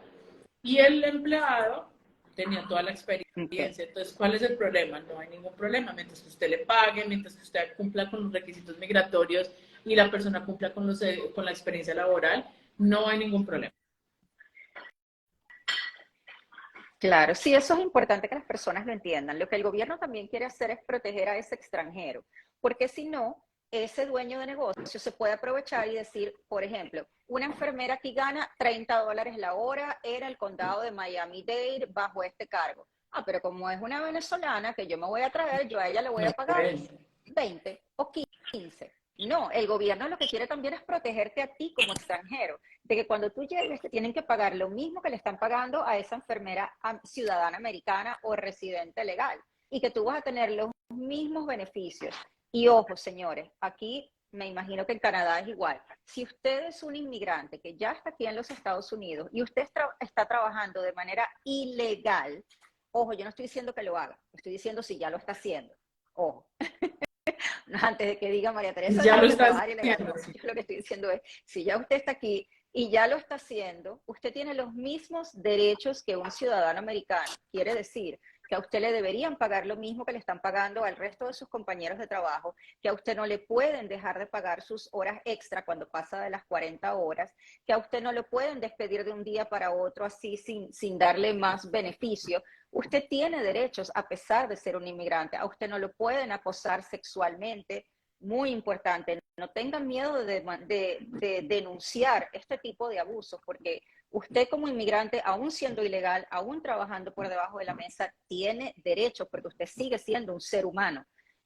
Y el empleado tenía toda la ok. experiencia. Entonces, ¿cuál es el problema? No hay ningún problema. Mientras que usted le pague, mientras que usted cumpla con los requisitos migratorios y la persona cumpla con la experiencia laboral, no hay ningún problema. Claro, sí, eso es importante que las personas lo entiendan. Lo que el gobierno también quiere hacer es proteger a ese extranjero, porque si no, ese dueño de negocio se puede aprovechar y decir, por ejemplo, una enfermera aquí gana $30 la hora en el condado de Miami-Dade bajo este cargo. Ah, pero como es una venezolana que yo me voy a traer, yo a ella le voy No a pagar pueden. 20 o 15. No, el gobierno lo que quiere también es protegerte a ti como extranjero, de que cuando tú llegues te tienen que pagar lo mismo que le están pagando a esa enfermera ciudadana americana o residente legal, y que tú vas a tener los mismos beneficios. Y ojo, señores, aquí me imagino que en Canadá es igual. Si usted es un inmigrante que ya está aquí en los Estados Unidos y usted está trabajando de manera ilegal, ojo, yo no estoy diciendo que lo haga, estoy diciendo si ya lo está haciendo. Ojo, antes de que diga María Teresa Ya dejó lo de estás trabajar ilegal. haciendo. No, Sí. yo lo que estoy diciendo es, si ya usted está aquí y ya lo está haciendo, usted tiene los mismos derechos que un ciudadano americano. Quiere decir que a usted le deberían pagar lo mismo que le están pagando al resto de sus compañeros de trabajo, que a usted no le pueden dejar de pagar sus horas extra cuando pasa de las 40 horas, que a usted no le pueden despedir de un día para otro así sin darle más beneficio. Usted tiene derechos a pesar de ser un inmigrante. A usted no lo pueden acosar sexualmente. Muy importante, no tengan miedo de denunciar este tipo de abusos, porque usted como inmigrante, aún siendo ilegal, aún trabajando por debajo de la mesa, tiene derechos porque usted sigue siendo un ser humano.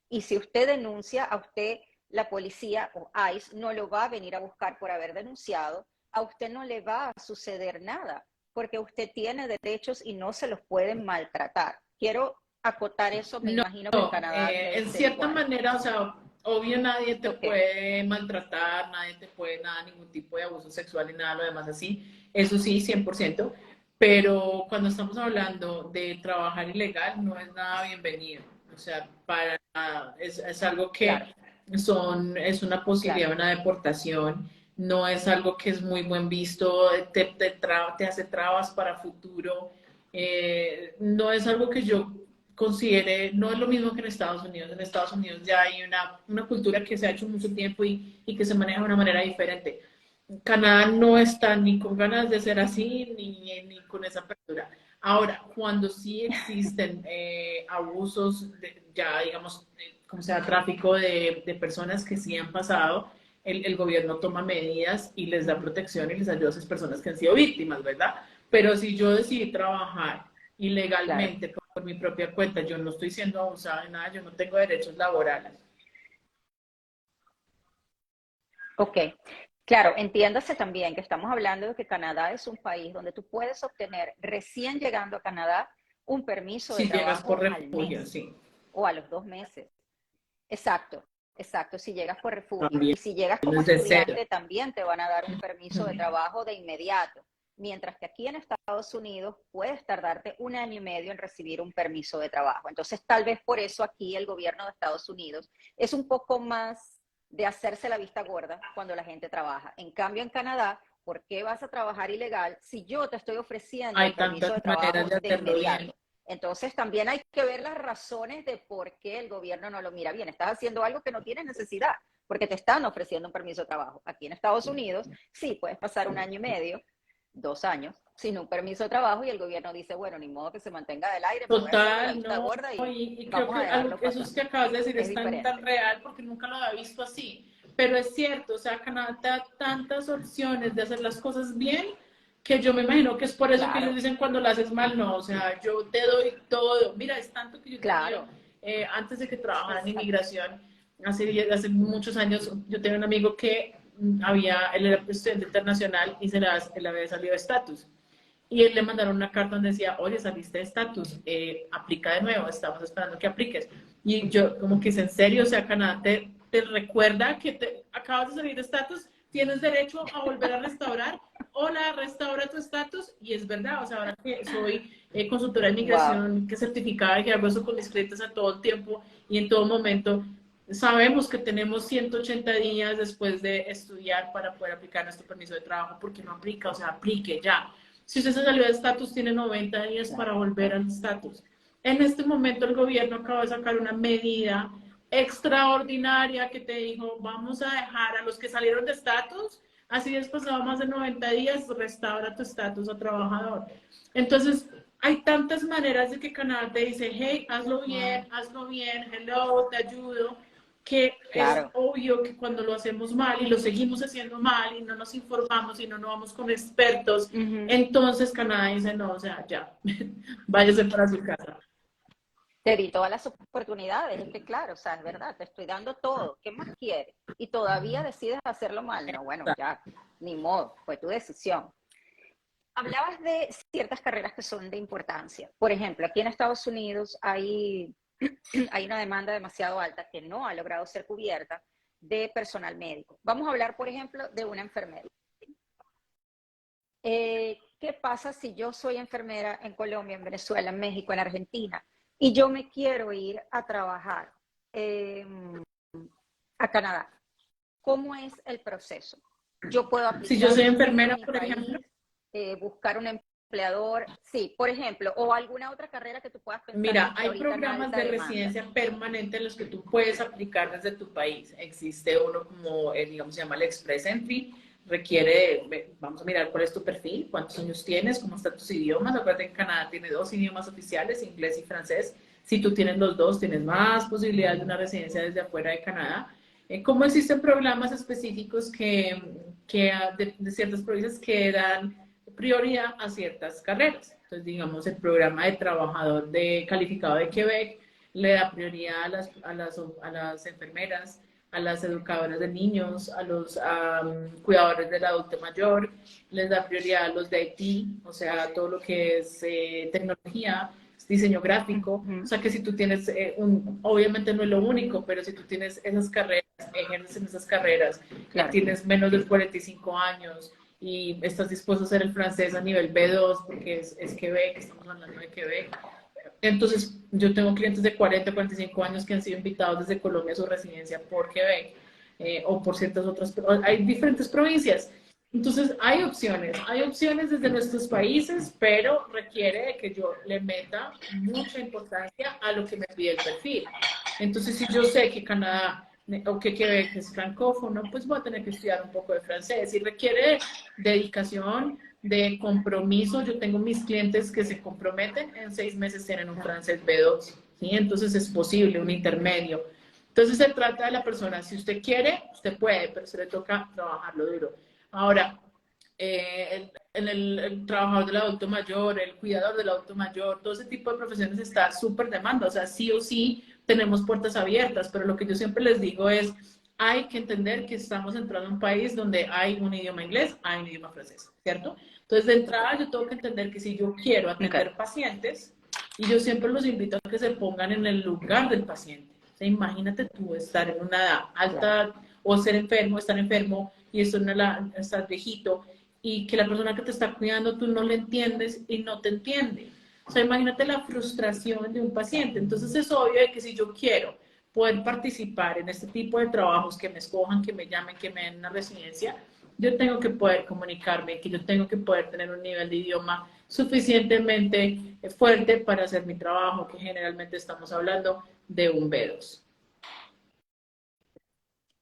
Y si usted denuncia, a usted la policía o ICE no lo va a venir a buscar por haber denunciado, a usted no le va a suceder nada, porque usted tiene derechos y no se los pueden maltratar. Quiero acotar eso, me No, imagino que en Canadá debe en ser cierta igual. manera, o sea, obvio nadie te Ok, puede maltratar, nadie te puede nada, ningún tipo de abuso sexual ni nada, lo demás así, eso sí, 100%, pero cuando estamos hablando de trabajar ilegal no es nada bienvenido, o sea, para nada, es algo claro, que es una posibilidad claro. de una deportación, no es algo que es muy buen visto, te hace trabas para futuro, no es algo que yo considere, no es lo mismo que en Estados Unidos. En Estados Unidos ya hay una cultura que se ha hecho mucho tiempo y que se maneja de una manera diferente. Canadá no está ni con ganas de ser así, ni con esa apertura. Ahora, cuando sí existen abusos, ya digamos, como sea, tráfico de personas que sí han pasado, el gobierno toma medidas y les da protección y les ayuda a esas personas que han sido víctimas, ¿verdad? Pero si yo decidí trabajar Claro, ilegalmente por mi propia cuenta, yo no estoy siendo abusada de nada, yo no tengo derechos laborales. ok. Claro, entiéndase también que estamos hablando de que Canadá es un país donde tú puedes obtener, recién llegando a Canadá, un permiso de Si llegas por trabajo al refugio, mes sí, o a los 2 meses. Exacto, exacto, si llegas por refugio. también Y si llegas como desde cero. estudiante, también te van a dar un permiso de trabajo de inmediato. Mientras que aquí en Estados Unidos puedes tardarte 1 año y medio en recibir un permiso de trabajo. Entonces, tal vez por eso aquí el gobierno de Estados Unidos es un poco más de hacerse la vista gorda cuando la gente trabaja. En cambio, en Canadá, ¿por qué vas a trabajar ilegal si yo te estoy ofreciendo el Hay tantas permiso de maneras trabajo de de hacerlo bien. inmediato? Entonces también hay que ver las razones de por qué el gobierno no lo mira bien. Estás haciendo algo que no tienes necesidad, porque te están ofreciendo un permiso de trabajo. Aquí en Estados Unidos, sí, puedes pasar 1 año y medio, 2 años sin un permiso de trabajo y el gobierno dice, bueno, ni modo que se mantenga del aire, me voy a hacer de la Total, vista no, gorda y y creo vamos que a dejarlo eso pasar. es que acabas de decir Es es tan diferente. real porque nunca lo había visto así, pero es cierto, o sea, Canadá te da tantas opciones de hacer las cosas bien que yo me imagino que es por eso que ellos Claro, dicen cuando lo haces mal, no, o sea, yo te doy todo, mira, es tanto que yo he tenido, claro, antes de que trabajara en exacto. inmigración, hace muchos años, yo tenía un amigo que él era estudiante internacional y él había salido de estatus. Y él le mandaron una carta donde decía, oye, saliste de estatus, aplica de nuevo, estamos esperando que apliques. Y yo, como que es en serio, o sea, Canadá te recuerda que acabas de salir de estatus, tienes derecho a volver a restaurar. Hola, restaura tu estatus. Y es verdad, o sea, ahora que soy consultora de Wow, migración, que certificada y que hago eso con mis clientes a todo el tiempo y en todo momento, sabemos que tenemos 180 días después de estudiar para poder aplicar nuestro permiso de trabajo, porque no aplica, o sea, aplique ya. Si usted se salió de estatus, tiene 90 días claro. para volver al estatus. En este momento el gobierno acaba de sacar una medida extraordinaria que te dijo, vamos a dejar a los que salieron de estatus, así es pasado más de 90 días, restaura tu estatus a trabajador. Entonces, hay tantas maneras de que Canadá te dice, hey, Wow, hazlo bien, hello, te ayudo, que es claro. obvio que cuando lo hacemos mal y lo seguimos haciendo mal y no nos informamos y no nos vamos con expertos, Ujú. entonces Canadá dice, no, o sea, ya, váyase para su casa. Te di todas las oportunidades, es que claro, o sea, es verdad, te estoy dando todo, ¿qué más quieres? Y todavía decides hacerlo mal, no, bueno, ya, ni modo, fue tu decisión. Hablabas de ciertas carreras que son de importancia. Por ejemplo, aquí en Estados Unidos hay una demanda demasiado alta que no ha logrado ser cubierta de personal médico. Vamos a hablar, por ejemplo, de una enfermera. ¿Qué pasa si yo soy enfermera en Colombia, en Venezuela, en México, en Argentina, y yo me quiero ir a trabajar eh, a Canadá? ¿Cómo es el proceso? Yo puedo Si yo aplicar soy directo en enfermera, mi por ejemplo, país, buscar un empleador, sí, por ejemplo, o alguna otra carrera que tú puedas pensar que mira, esté hay ahorita en programas alta de demanda. residencia permanente en los que tú puedes aplicar desde tu país. Existe uno como, digamos, se llama el Express Entry. Requiere, vamos a mirar cuál es tu perfil, cuántos años tienes, cómo están tus idiomas. Acuérdate que Canadá tiene 2 idiomas oficiales, inglés y francés. Si tú tienes los dos, tienes más posibilidades de una residencia desde afuera de Canadá. ¿Cómo existen programas específicos de ciertas provincias que dan prioridad a ciertas carreras? Entonces, digamos, el programa de trabajador calificado de Quebec le da prioridad a las enfermeras, a las educadoras de niños, a los cuidadores del adulto mayor, les da prioridad a los de IT, o sea, todo lo que es tecnología, diseño gráfico, o Ujú, sea que si tú tienes, obviamente no es lo único, pero si tú tienes esas carreras, ejerces en esas carreras, claro. tienes menos de 45 años y estás dispuesto a hacer el francés a nivel B2 porque es Quebec, estamos hablando de Quebec. Entonces, yo tengo clientes de 40, 45 años que han sido invitados desde Colombia a su residencia por Quebec o por ciertas otras, hay diferentes provincias. Entonces, hay opciones desde nuestros países, pero requiere de que yo le meta mucha importancia a lo que me pide el perfil. Entonces, si yo sé que Canadá o que Quebec es francófono, pues voy a tener que estudiar un poco de francés y requiere dedicación, de compromiso. Yo tengo mis clientes que se comprometen, en 6 meses tienen un francés B2, ¿sí? Entonces es posible, un intermedio. Entonces se trata de la persona, si usted quiere, usted puede, pero se le toca trabajarlo duro. Ahora, el trabajador del adulto mayor, el cuidador del adulto mayor, todo ese tipo de profesiones está súper demanda, o sea, sí o sí tenemos puertas abiertas, pero lo que yo siempre les digo es, hay que entender que estamos entrando a un país donde hay un idioma inglés, hay un idioma francés, ¿cierto? Entonces, de entrada, yo tengo que entender que si yo quiero Okay. atender pacientes, y yo siempre los invito a que se pongan en el lugar del paciente. O sea, imagínate tú estar en una edad Claro. alta o ser enfermo, estar enfermo y estás viejito y que la persona que te está cuidando tú no le entiendes y no te entiende. O sea, imagínate la frustración de un paciente. Entonces es obvio de que si yo quiero poder participar en este tipo de trabajos, que me escojan, que me llamen, que me den una residencia, yo tengo que poder comunicarme, que yo tengo que poder tener un nivel de idioma suficientemente fuerte para hacer mi trabajo, que generalmente estamos hablando de un B2.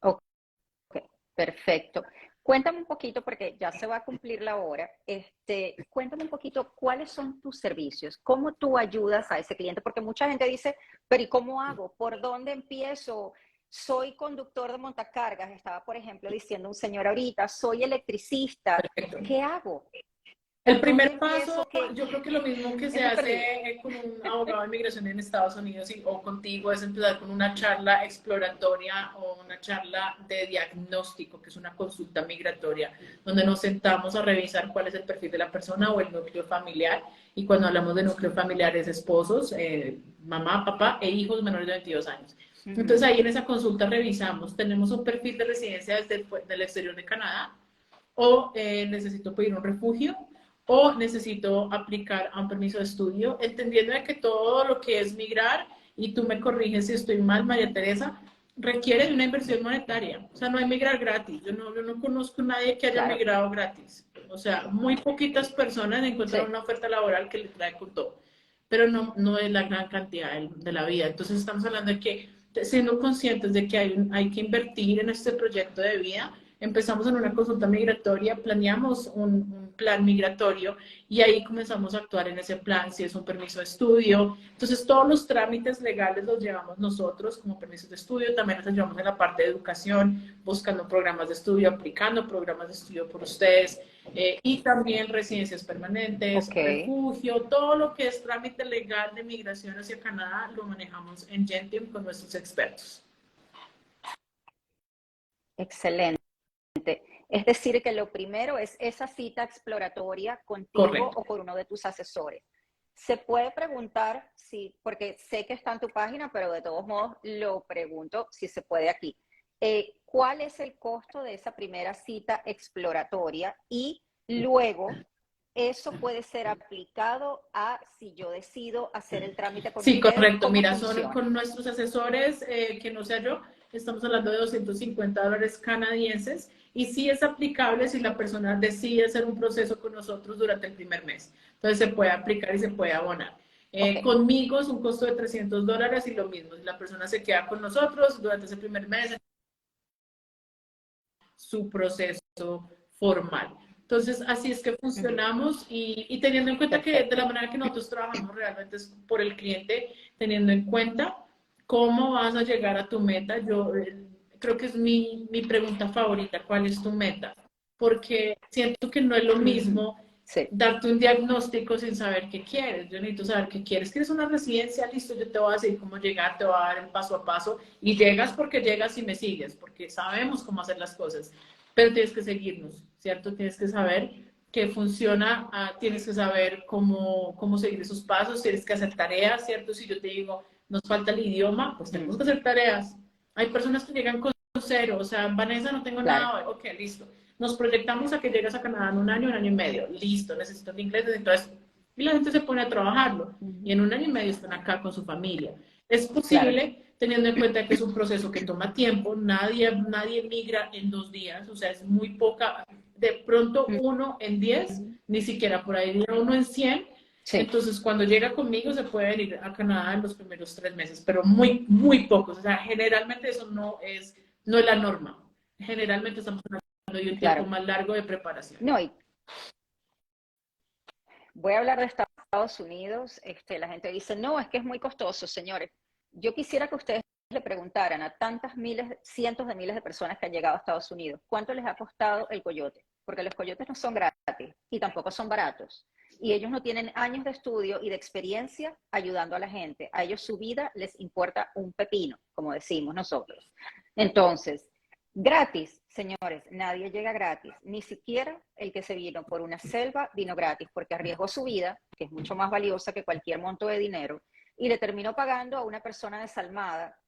Ok, perfecto. Cuéntame un poquito, porque ya se va a cumplir la hora, cuéntame un poquito cuáles son tus servicios, cómo tú ayudas a ese cliente, porque mucha gente dice, pero ¿y cómo hago? ¿Por dónde empiezo? Soy conductor de montacargas, estaba por ejemplo diciendo un señor ahorita, soy electricista, Perfecto. ¿qué hago? El ¿Por dónde primer paso, empiezo? ¿Qué? yo creo que lo mismo que se Ando hace perdida. con un abogado de inmigración en Estados Unidos o contigo es empezar con una charla exploratoria o una charla de diagnóstico, que es una consulta migratoria, donde nos sentamos a revisar cuál es el perfil de la persona o el núcleo familiar. Y cuando hablamos de núcleo familiar es esposos, mamá, papá e hijos menores de 22 años. Entonces ahí en esa consulta revisamos, tenemos un perfil de residencia desde el exterior de Canadá o necesito pedir un refugio o necesito aplicar a un permiso de estudio, entendiendo de que todo lo que es migrar, y tú me corriges si estoy mal, María Teresa, requiere de una inversión monetaria. O sea, no hay migrar gratis. Yo no conozco a nadie que haya Claro, migrado gratis. O sea, muy poquitas personas encuentran sí, una oferta laboral que le trae con todo, pero no es la gran cantidad de la vida. Entonces estamos hablando de que, siendo conscientes de que hay que invertir en este proyecto de vida, empezamos en una consulta migratoria, planeamos un plan migratorio y ahí comenzamos a actuar en ese plan, si es un permiso de estudio. Entonces, todos los trámites legales los llevamos nosotros como permisos de estudio, también los llevamos en la parte de educación, buscando programas de estudio, aplicando programas de estudio por ustedes, y también residencias permanentes, ok, refugio, todo lo que es trámite legal de migración hacia Canadá lo manejamos en Gentim con nuestros expertos. excelente. Es decir, que lo primero es esa cita exploratoria contigo Correcto. o por uno de tus asesores. Se puede preguntar si, porque sé que está en tu página, pero de todos modos lo pregunto si se puede aquí. ¿Cuál es el costo de esa primera cita exploratoria? Y luego, eso puede ser aplicado a si yo decido hacer el trámite con Sí, ustedes. correcto. ¿Cómo Mira, son funciona? con nuestros asesores, que no sea yo, estamos hablando de $250 canadienses y sí es aplicable si la persona decide hacer un proceso con nosotros durante el primer mes. Entonces se puede aplicar y se puede abonar. Ok, Conmigo es un costo de $300 y lo mismo, si la persona se queda con nosotros durante ese primer mes, su proceso formal. Entonces, así es que funcionamos y teniendo en cuenta que de perfecto. la manera que nosotros trabajamos realmente es por el cliente, teniendo en cuenta cómo vas a llegar a tu meta. Yo creo que es mi pregunta favorita, ¿cuál es tu meta? Porque siento que no es lo mismo Sí, darte un diagnóstico sin saber qué quieres. Yo necesito saber qué quieres. ¿Quieres una residencia? Listo, yo te voy a decir cómo llegar, te voy a dar el paso a paso. Y llegas porque llegas y me sigues, porque sabemos cómo hacer las cosas. Pero tienes que seguirnos, ¿cierto? Tienes que saber que funciona, tienes que saber cómo seguir esos pasos, tienes que hacer tareas, ¿cierto? Si yo te digo, nos falta el idioma, pues tenemos que hacer tareas. Hay personas que llegan con cero, o sea, Vanessa, no tengo claro. nada, ok, listo. Nos proyectamos a que llegas a Canadá en un año y medio. Listo, necesito el inglés, entonces, y la gente se pone a trabajarlo. Y en un año y medio están acá con su familia. Es Claro. posible, teniendo en cuenta que es un proceso que toma tiempo, nadie migra en 2 días, o sea, es muy poca, de pronto 1 en 10, ni siquiera por ahí, de 1 en 100. Sí, Entonces, cuando llega conmigo, se puede ir a Canadá en los primeros 3 meses, pero muy, muy pocos. O sea, generalmente eso no es la norma. Generalmente estamos hablando de un tiempo claro. más largo de preparación. No, y voy a hablar de Estados Unidos. La gente dice, no, es que es muy costoso, señores. Yo quisiera que ustedes le preguntaran a tantas miles, cientos de miles de personas que han llegado a Estados Unidos, ¿cuánto les ha costado el coyote? Porque los coyotes no son gratis y tampoco son baratos. Y ellos no tienen años de estudio y de experiencia ayudando a la gente. A ellos su vida les importa un pepino, como decimos nosotros. Entonces, gratis, señores, nadie llega gratis, ni siquiera el que se vino por una selva vino gratis, porque arriesgó su vida, que es mucho más valiosa que cualquier monto de dinero, y le terminó pagando a una persona desalmada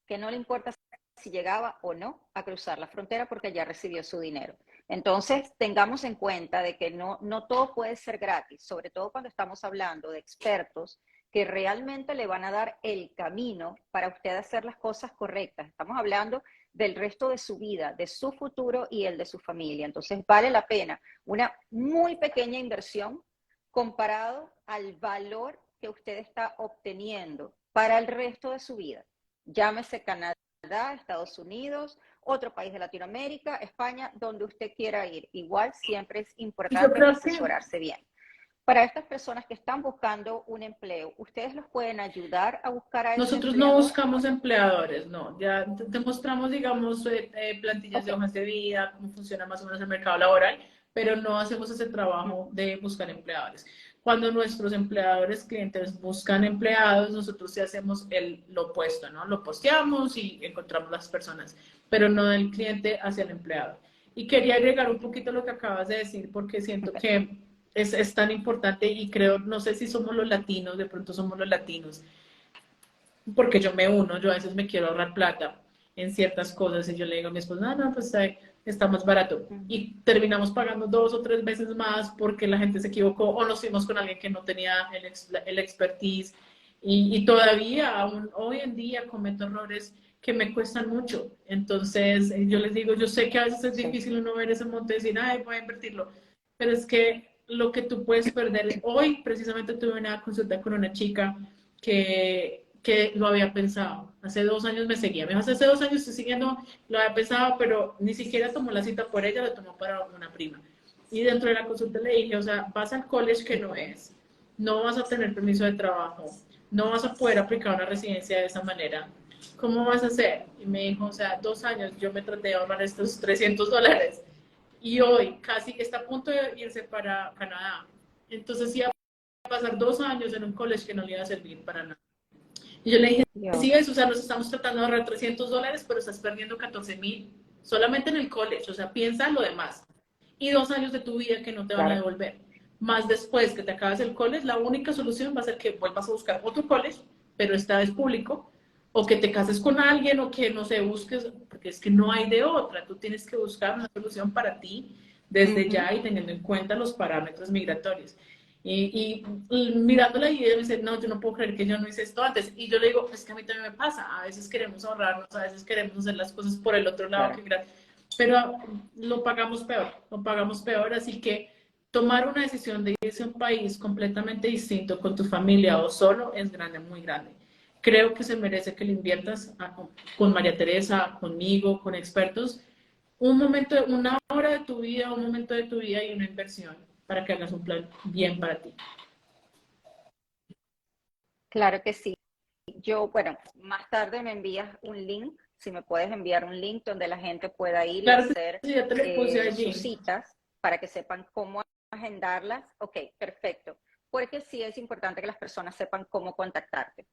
que no le importa si llegaba o no a cruzar la frontera porque ya recibió su dinero. Entonces, tengamos en cuenta de que no todo puede ser gratis, sobre todo cuando estamos hablando de expertos que realmente le van a dar el camino para usted hacer las cosas correctas. Estamos hablando del resto de su vida, de su futuro y el de su familia. Entonces vale la pena una muy pequeña inversión comparado al valor que usted está obteniendo para el resto de su vida. Llámese Canadá, Estados Unidos, otro país de Latinoamérica, España, donde usted quiera ir. Igual siempre es Yo importante creo que asesorarse bien. Para estas personas que están buscando un empleo, ¿ustedes los pueden ayudar a buscar a ese nosotros no empleador? buscamos empleadores, no. Ya te mostramos, digamos, plantillas Ok, de hojas de vida, cómo funciona más o menos el mercado laboral, pero no hacemos ese trabajo de buscar empleadores. Cuando nuestros empleadores clientes buscan empleados, nosotros sí hacemos lo opuesto, ¿no? Lo posteamos y encontramos las personas, pero no del cliente hacia el empleado. Y quería agregar un poquito lo que acabas de decir, porque siento ok. que es tan importante y creo, no sé si somos los latinos, de pronto somos los latinos, porque yo me uno, yo a veces me quiero ahorrar plata en ciertas cosas y yo le digo a mi esposo, no, no, pues está más barato. Ujú. Y terminamos pagando 2 o 3 veces más porque la gente se equivocó o nos fuimos con alguien que no tenía el expertise. Y todavía, aún hoy en día, cometo errores que me cuestan mucho. Entonces, yo les digo, yo sé que a veces es Sí, difícil uno ver ese monte y decir, ay, voy a invertirlo, pero es que lo que tú puedes perder, hoy precisamente tuve una consulta con una chica que lo había pensado. Hace 2 años me seguía. Me dijo, hace 2 años estoy siguiendo, lo había pensado, pero ni siquiera tomó la cita por ella, la tomó para una prima. Y dentro de la consulta le dije, o sea, vas al college que no es, no vas a tener permiso de trabajo, no vas a poder aplicar una residencia de esa manera. ¿Cómo vas a hacer? Y me dijo, o sea, 2 años yo me traté de ahorrar estos $300 y hoy casi está a punto de irse para Canadá. Entonces iba a pasar 2 años en un college que no le iba a servir para nada. Y yo le dije, sí, Dios, es, o sea, nos estamos tratando de ahorrar $300, pero estás perdiendo 14,000 solamente en el college, o sea, piensa lo demás. Y 2 años de tu vida que no te van a claro. devolver. Más después que te acabas el college, la única solución va a ser que vuelvas a buscar otro college, pero esta vez público, o que te cases con alguien, o que, no sé, busques, porque es que no hay de otra. Tú tienes que buscar una solución para ti desde Ujú. ya y teniendo en cuenta los parámetros migratorios. Y mirándola y ella me dice, no, yo no puedo creer que yo no hice esto antes. Y yo le digo, es que a mí también me pasa. A veces queremos ahorrarnos, a veces queremos hacer las cosas por el otro lado, Claro. pero lo pagamos peor, lo pagamos peor. Así que tomar una decisión de irse a un país completamente distinto con tu familia o solo es grande, muy grande. Creo que se merece que le inviertas con María Teresa, conmigo, con expertos, un momento, una hora de tu vida, un momento de tu vida y una inversión para que hagas un plan bien para ti. Claro que sí. Yo, bueno, más tarde me envías un link, si me puedes enviar un link donde la gente pueda ir y Claro que hacer sí, ya te lo puse sus allí. citas para que sepan cómo agendarlas. Ok, perfecto. Porque sí es importante que las personas sepan cómo contactarte.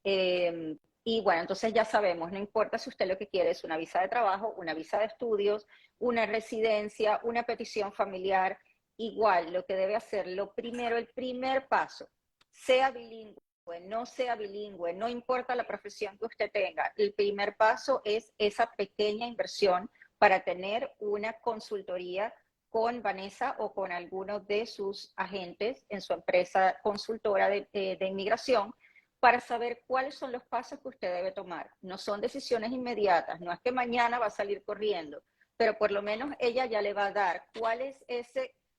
Y bueno, entonces ya sabemos, no importa si usted lo que quiere es una visa de trabajo, una visa de estudios, una residencia, una petición familiar, igual lo que debe hacer, lo primero, el primer paso, sea bilingüe, no sea bilingüe, no importa la profesión que usted tenga, el primer paso es esa pequeña inversión para tener una consultoría con Vanessa o con alguno de sus agentes en su empresa consultora de inmigración para saber cuáles son los pasos que usted debe tomar. No son decisiones inmediatas, no es que mañana va a salir corriendo, pero por lo menos ella ya le va a dar cuál es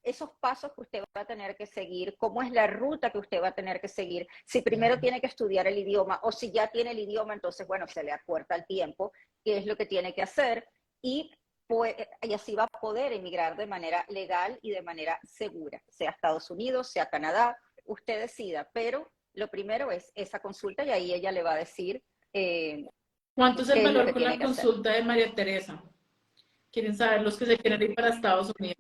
esos pasos que usted va a tener que seguir, cómo es la ruta que usted va a tener que seguir, si primero tiene que estudiar el idioma o si ya tiene el idioma, entonces, bueno, se le acorta el tiempo, qué es lo que tiene que hacer y así va a poder emigrar de manera legal y de manera segura, sea Estados Unidos, sea Canadá, usted decida, pero lo primero es esa consulta y ahí ella le va a decir ¿Cuánto es el qué es lo valor que con tiene la que hacer. consulta de María Teresa? Quieren saber los que se quieren ir para Estados Unidos.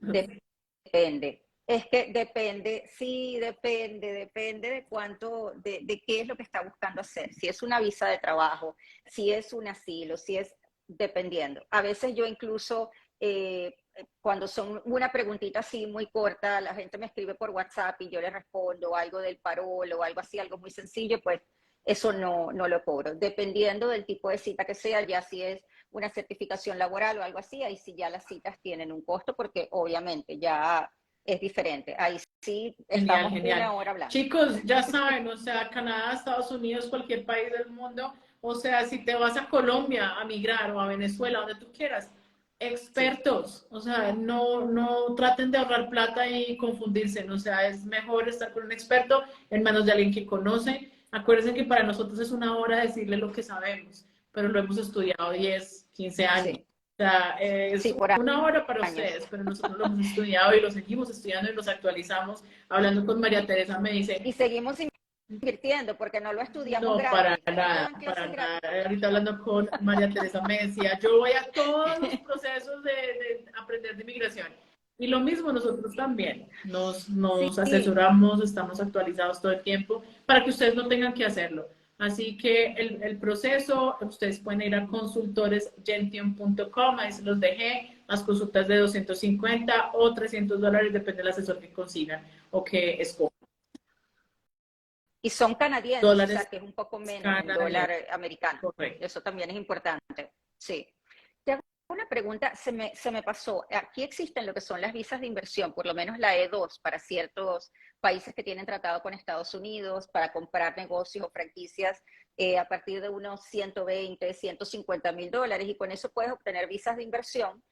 Depende. Es que depende, sí, depende de cuánto, de qué es lo que está buscando hacer. Si es una visa de trabajo, si es un asilo, si es dependiendo. A veces yo incluso, cuando son una preguntita así muy corta, la gente me escribe por WhatsApp y yo le respondo algo del parol o algo así, algo muy sencillo, pues eso no lo cobro. Dependiendo del tipo de cita que sea, ya si es una certificación laboral o algo así, ahí sí ya las citas tienen un costo porque obviamente ya es diferente. Ahí sí Genial, estamos genial. una hora hablando. Chicos, ya saben, o sea, Canadá, Estados Unidos, cualquier país del mundo, o sea, si te vas a Colombia a migrar o a Venezuela, donde tú quieras, Sí, expertos, o sea, no traten de ahorrar plata y confundirse, o sea, es mejor estar con un experto en manos de alguien que conoce. Acuérdense que para nosotros es una hora decirle lo que sabemos, pero lo hemos estudiado 10, 15 años. Sí, O sea, es sí, por una hora para años. ustedes, pero nosotros lo hemos estudiado y lo seguimos estudiando y los actualizamos. Hablando con María Teresa me dice, Y seguimos invirtiendo porque no lo estudiamos no, para gratis. Aquí no nada, dan para clases nada. gratis. Ahorita hablando con María Teresa me decía, yo voy a todos los procesos de aprender de migración. Y lo mismo nosotros también. Nos Sí, asesoramos, estamos actualizados todo el tiempo para que ustedes no tengan que hacerlo. Así que el proceso, ustedes pueden ir a consultoresgentium.com, ahí se los dejé, las consultas de 250 o $300, depende del asesor que consigan o que escojan. y son canadienses, o sea Dólares que es un poco menos en dólar canadienses, americano. correcto. Eso también es importante. Sí. Te hago una pregunta, se me pasó. Aquí existen lo que son las visas de inversión, por lo menos la E2 para ciertos países que tienen tratado con Estados Unidos para comprar negocios o franquicias a partir de unos 120, $150,000 y con eso puedes obtener visas de inversión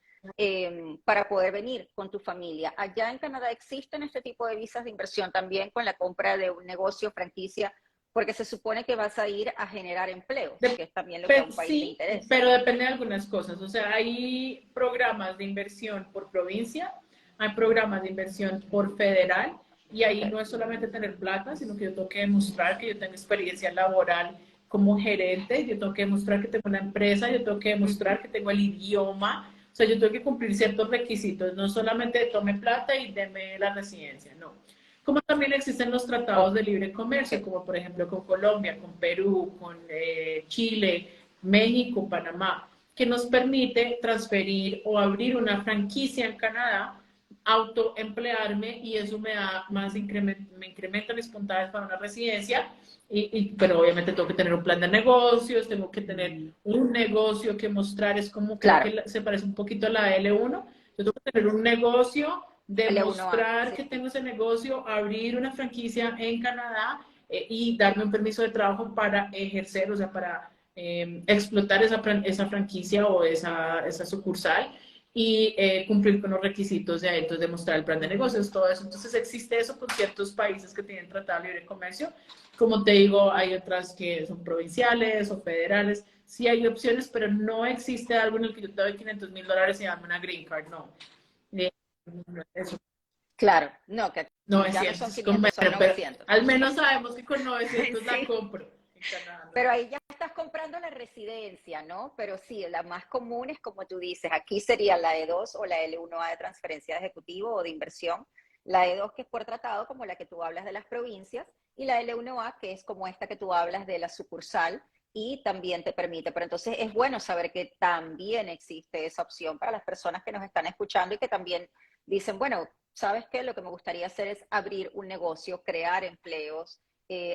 para poder venir con tu familia. Allá en Canadá existen este tipo de visas de inversión también con la compra de un negocio, franquicia, porque se supone que vas a ir a generar empleos, que es también lo que a un país le Sí, interesa. pero depende de algunas cosas. O sea, hay programas de inversión por provincia, hay programas de inversión por federal, y ahí Okay. no es solamente tener plata, sino que yo tengo que demostrar que yo tengo experiencia laboral como gerente, yo tengo que demostrar que tengo una empresa, yo tengo que demostrar que tengo el idioma. O sea, yo tengo que cumplir ciertos requisitos, no solamente tome plata y deme la residencia, no. Como también existen los tratados de libre comercio, Okay. como por ejemplo con Colombia, con Perú, con Chile, México, Panamá, que nos permite transferir o abrir una franquicia en Canadá, autoemplearme y eso me da más me incrementa mis puntajes para una residencia, pero obviamente tengo que tener un plan de negocios, tengo que tener un negocio que mostrar, es como creo Claro, que se parece un poquito a la L1, yo tengo que tener un negocio, L1A, demostrar sí, que tengo ese negocio, abrir una franquicia en Canadá y darme un permiso de trabajo para ejercer, o sea, para explotar esa franquicia o esa sucursal y cumplir con los requisitos de ahí, entonces demostrar el plan de negocios, todo eso. Entonces existe eso con ciertos países que tienen tratado de libre comercio. Como te digo, hay otras que son provinciales o federales. Sí hay opciones, pero no existe algo en el que yo te doy $500,000 y dame una green card, no. Eso claro. No, que ya no 900, son es como, 500, son bueno, pero 900. al menos sabemos que con 900 la Sí, compro en Canadá, ¿no? pero ahí ya estás comprando la residencia, ¿no? Pero sí, la más común es como tú dices, aquí sería la E2 o la L1A de transferencia de ejecutivo o de inversión, la E2 que es por tratado, como la que tú hablas de las provincias, y la L1A que es como esta que tú hablas de la sucursal y también te permite. Pero entonces es bueno saber que también existe esa opción para las personas que nos están escuchando y que también dicen, bueno, ¿sabes qué? Lo que me gustaría hacer es abrir un negocio, crear empleos,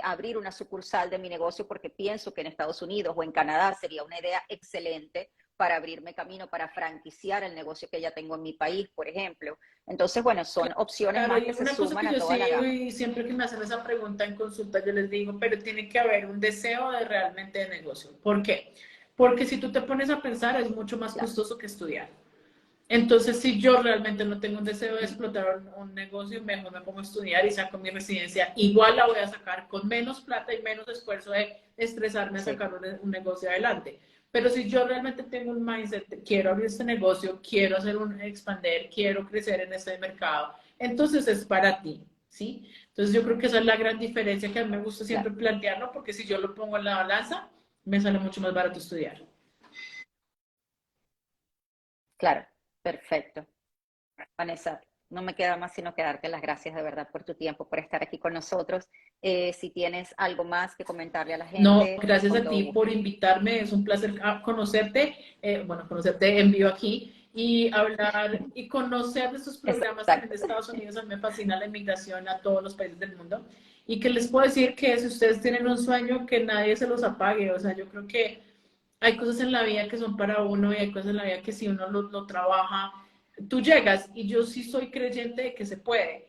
abrir una sucursal de mi negocio porque pienso que en Estados Unidos o en Canadá sería una idea excelente para abrirme camino, para franquiciar el negocio que ya tengo en mi país, por ejemplo. Entonces, bueno, son opciones Claro, más y que se una cosa que suman a yo toda sí la digo gama. y siempre que me hacen esa pregunta en consulta, yo les digo, pero tiene que haber un deseo de realmente de negocio. ¿Por qué? Porque si tú te pones a pensar, es mucho más Claro. costoso que estudiar. Entonces, si yo realmente no tengo un deseo de explotar un negocio, mejor me pongo a estudiar y saco mi residencia. Igual la voy a sacar con menos plata y menos esfuerzo de estresarme a Sí, sacar un negocio adelante. Pero si yo realmente tengo un mindset, quiero abrir este negocio, quiero hacer un expander, quiero crecer en este mercado, entonces es para ti, ¿sí? Entonces yo creo que esa es la gran diferencia que a mí me gusta siempre claro, plantearlo, porque si yo lo pongo en la balanza, me sale mucho más barato estudiar. claro. Perfecto. Vanessa, no me queda más sino que darte las gracias de verdad por tu tiempo, por estar aquí con nosotros. Si tienes algo más que comentarle a la No, gente, gracias con a todo ti por gusto. invitarme. Es un placer conocerte, bueno, conocerte en vivo aquí y hablar y conocer de estos programas también de Exacto. Estados Unidos. A mí me fascina la inmigración a todos los países del mundo. Y que les puedo decir que si ustedes tienen un sueño, que nadie se los apague. O sea, yo creo que hay cosas en la vida que son para uno y hay cosas en la vida que si uno lo trabaja, tú llegas y yo sí soy creyente de que se puede,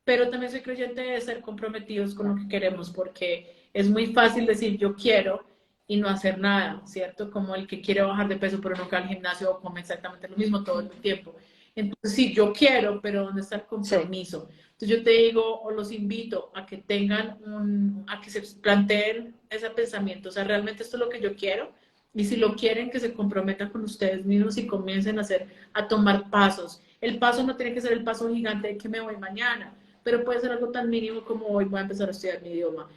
pero también soy creyente de ser comprometidos con lo Claro, que queremos porque es muy fácil decir yo quiero y no hacer nada, ¿cierto? Como el que quiere bajar de peso pero nunca al gimnasio o come exactamente lo mismo todo el tiempo. Entonces, sí, yo quiero, pero ¿dónde está el sí, compromiso? Entonces yo te digo o los invito a que tengan a que se planteen ese pensamiento, o sea, realmente esto es lo que yo quiero, Y si lo quieren, que se comprometan con ustedes mismos y comiencen a tomar pasos. El paso no tiene que ser el paso gigante de que me voy mañana, pero puede ser algo tan mínimo como hoy voy a empezar a estudiar mi idioma,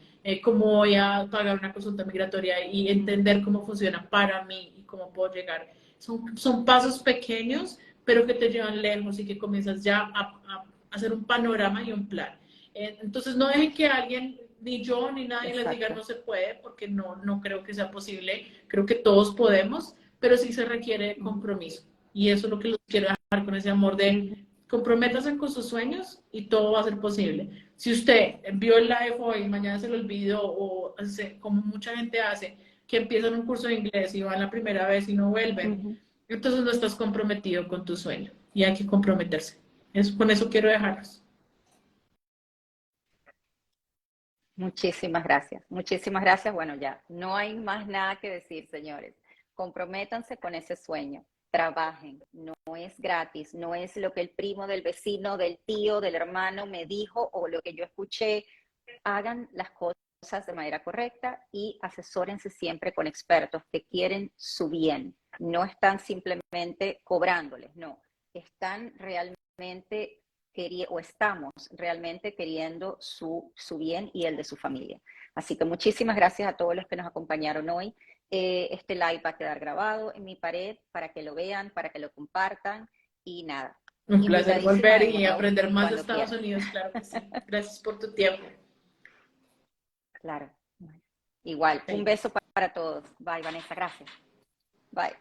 como voy a pagar una consulta migratoria y entender cómo funciona para mí y cómo puedo llegar. Son pasos pequeños, pero que te llevan lejos y que comienzas ya a hacer un panorama y un plan. Entonces no dejen que alguien, ni yo ni nadie les diga Exacto. no se puede, porque no creo que sea posible. Creo que todos podemos, pero sí se requiere Ujú, compromiso. Y eso es lo que los quiero dejar con ese amor ujú, de comprométase con sus sueños y todo va a ser posible. Si usted vio el live hoy y mañana se lo olvidó o como mucha gente hace, que empiezan un curso de inglés y van la primera vez y no vuelven, ujú. entonces no estás comprometido con tu sueño y hay que comprometerse. Con eso quiero dejarlos. Muchísimas gracias. Muchísimas gracias. Bueno, ya no hay más nada que decir, señores. Comprométanse con ese sueño. Trabajen. No es gratis. No es lo que el primo del vecino, del tío, del hermano me dijo o lo que yo escuché. Hagan las cosas de manera correcta y asesórense siempre con expertos que quieren su bien. No están simplemente cobrándoles, no. Están realmente o estamos realmente queriendo su bien y el de su familia. Así que muchísimas gracias a todos los que nos acompañaron hoy. Este live va a quedar grabado en mi pared para que lo vean, para que lo compartan y nada, Un placer invitadísima volver de y nuevo aprender más de cuando Estados quieran. Unidos, claro que sí. Gracias por tu tiempo. Claro. Igual, un Chaito. beso para todos. Bye, Vanessa, gracias. Bye.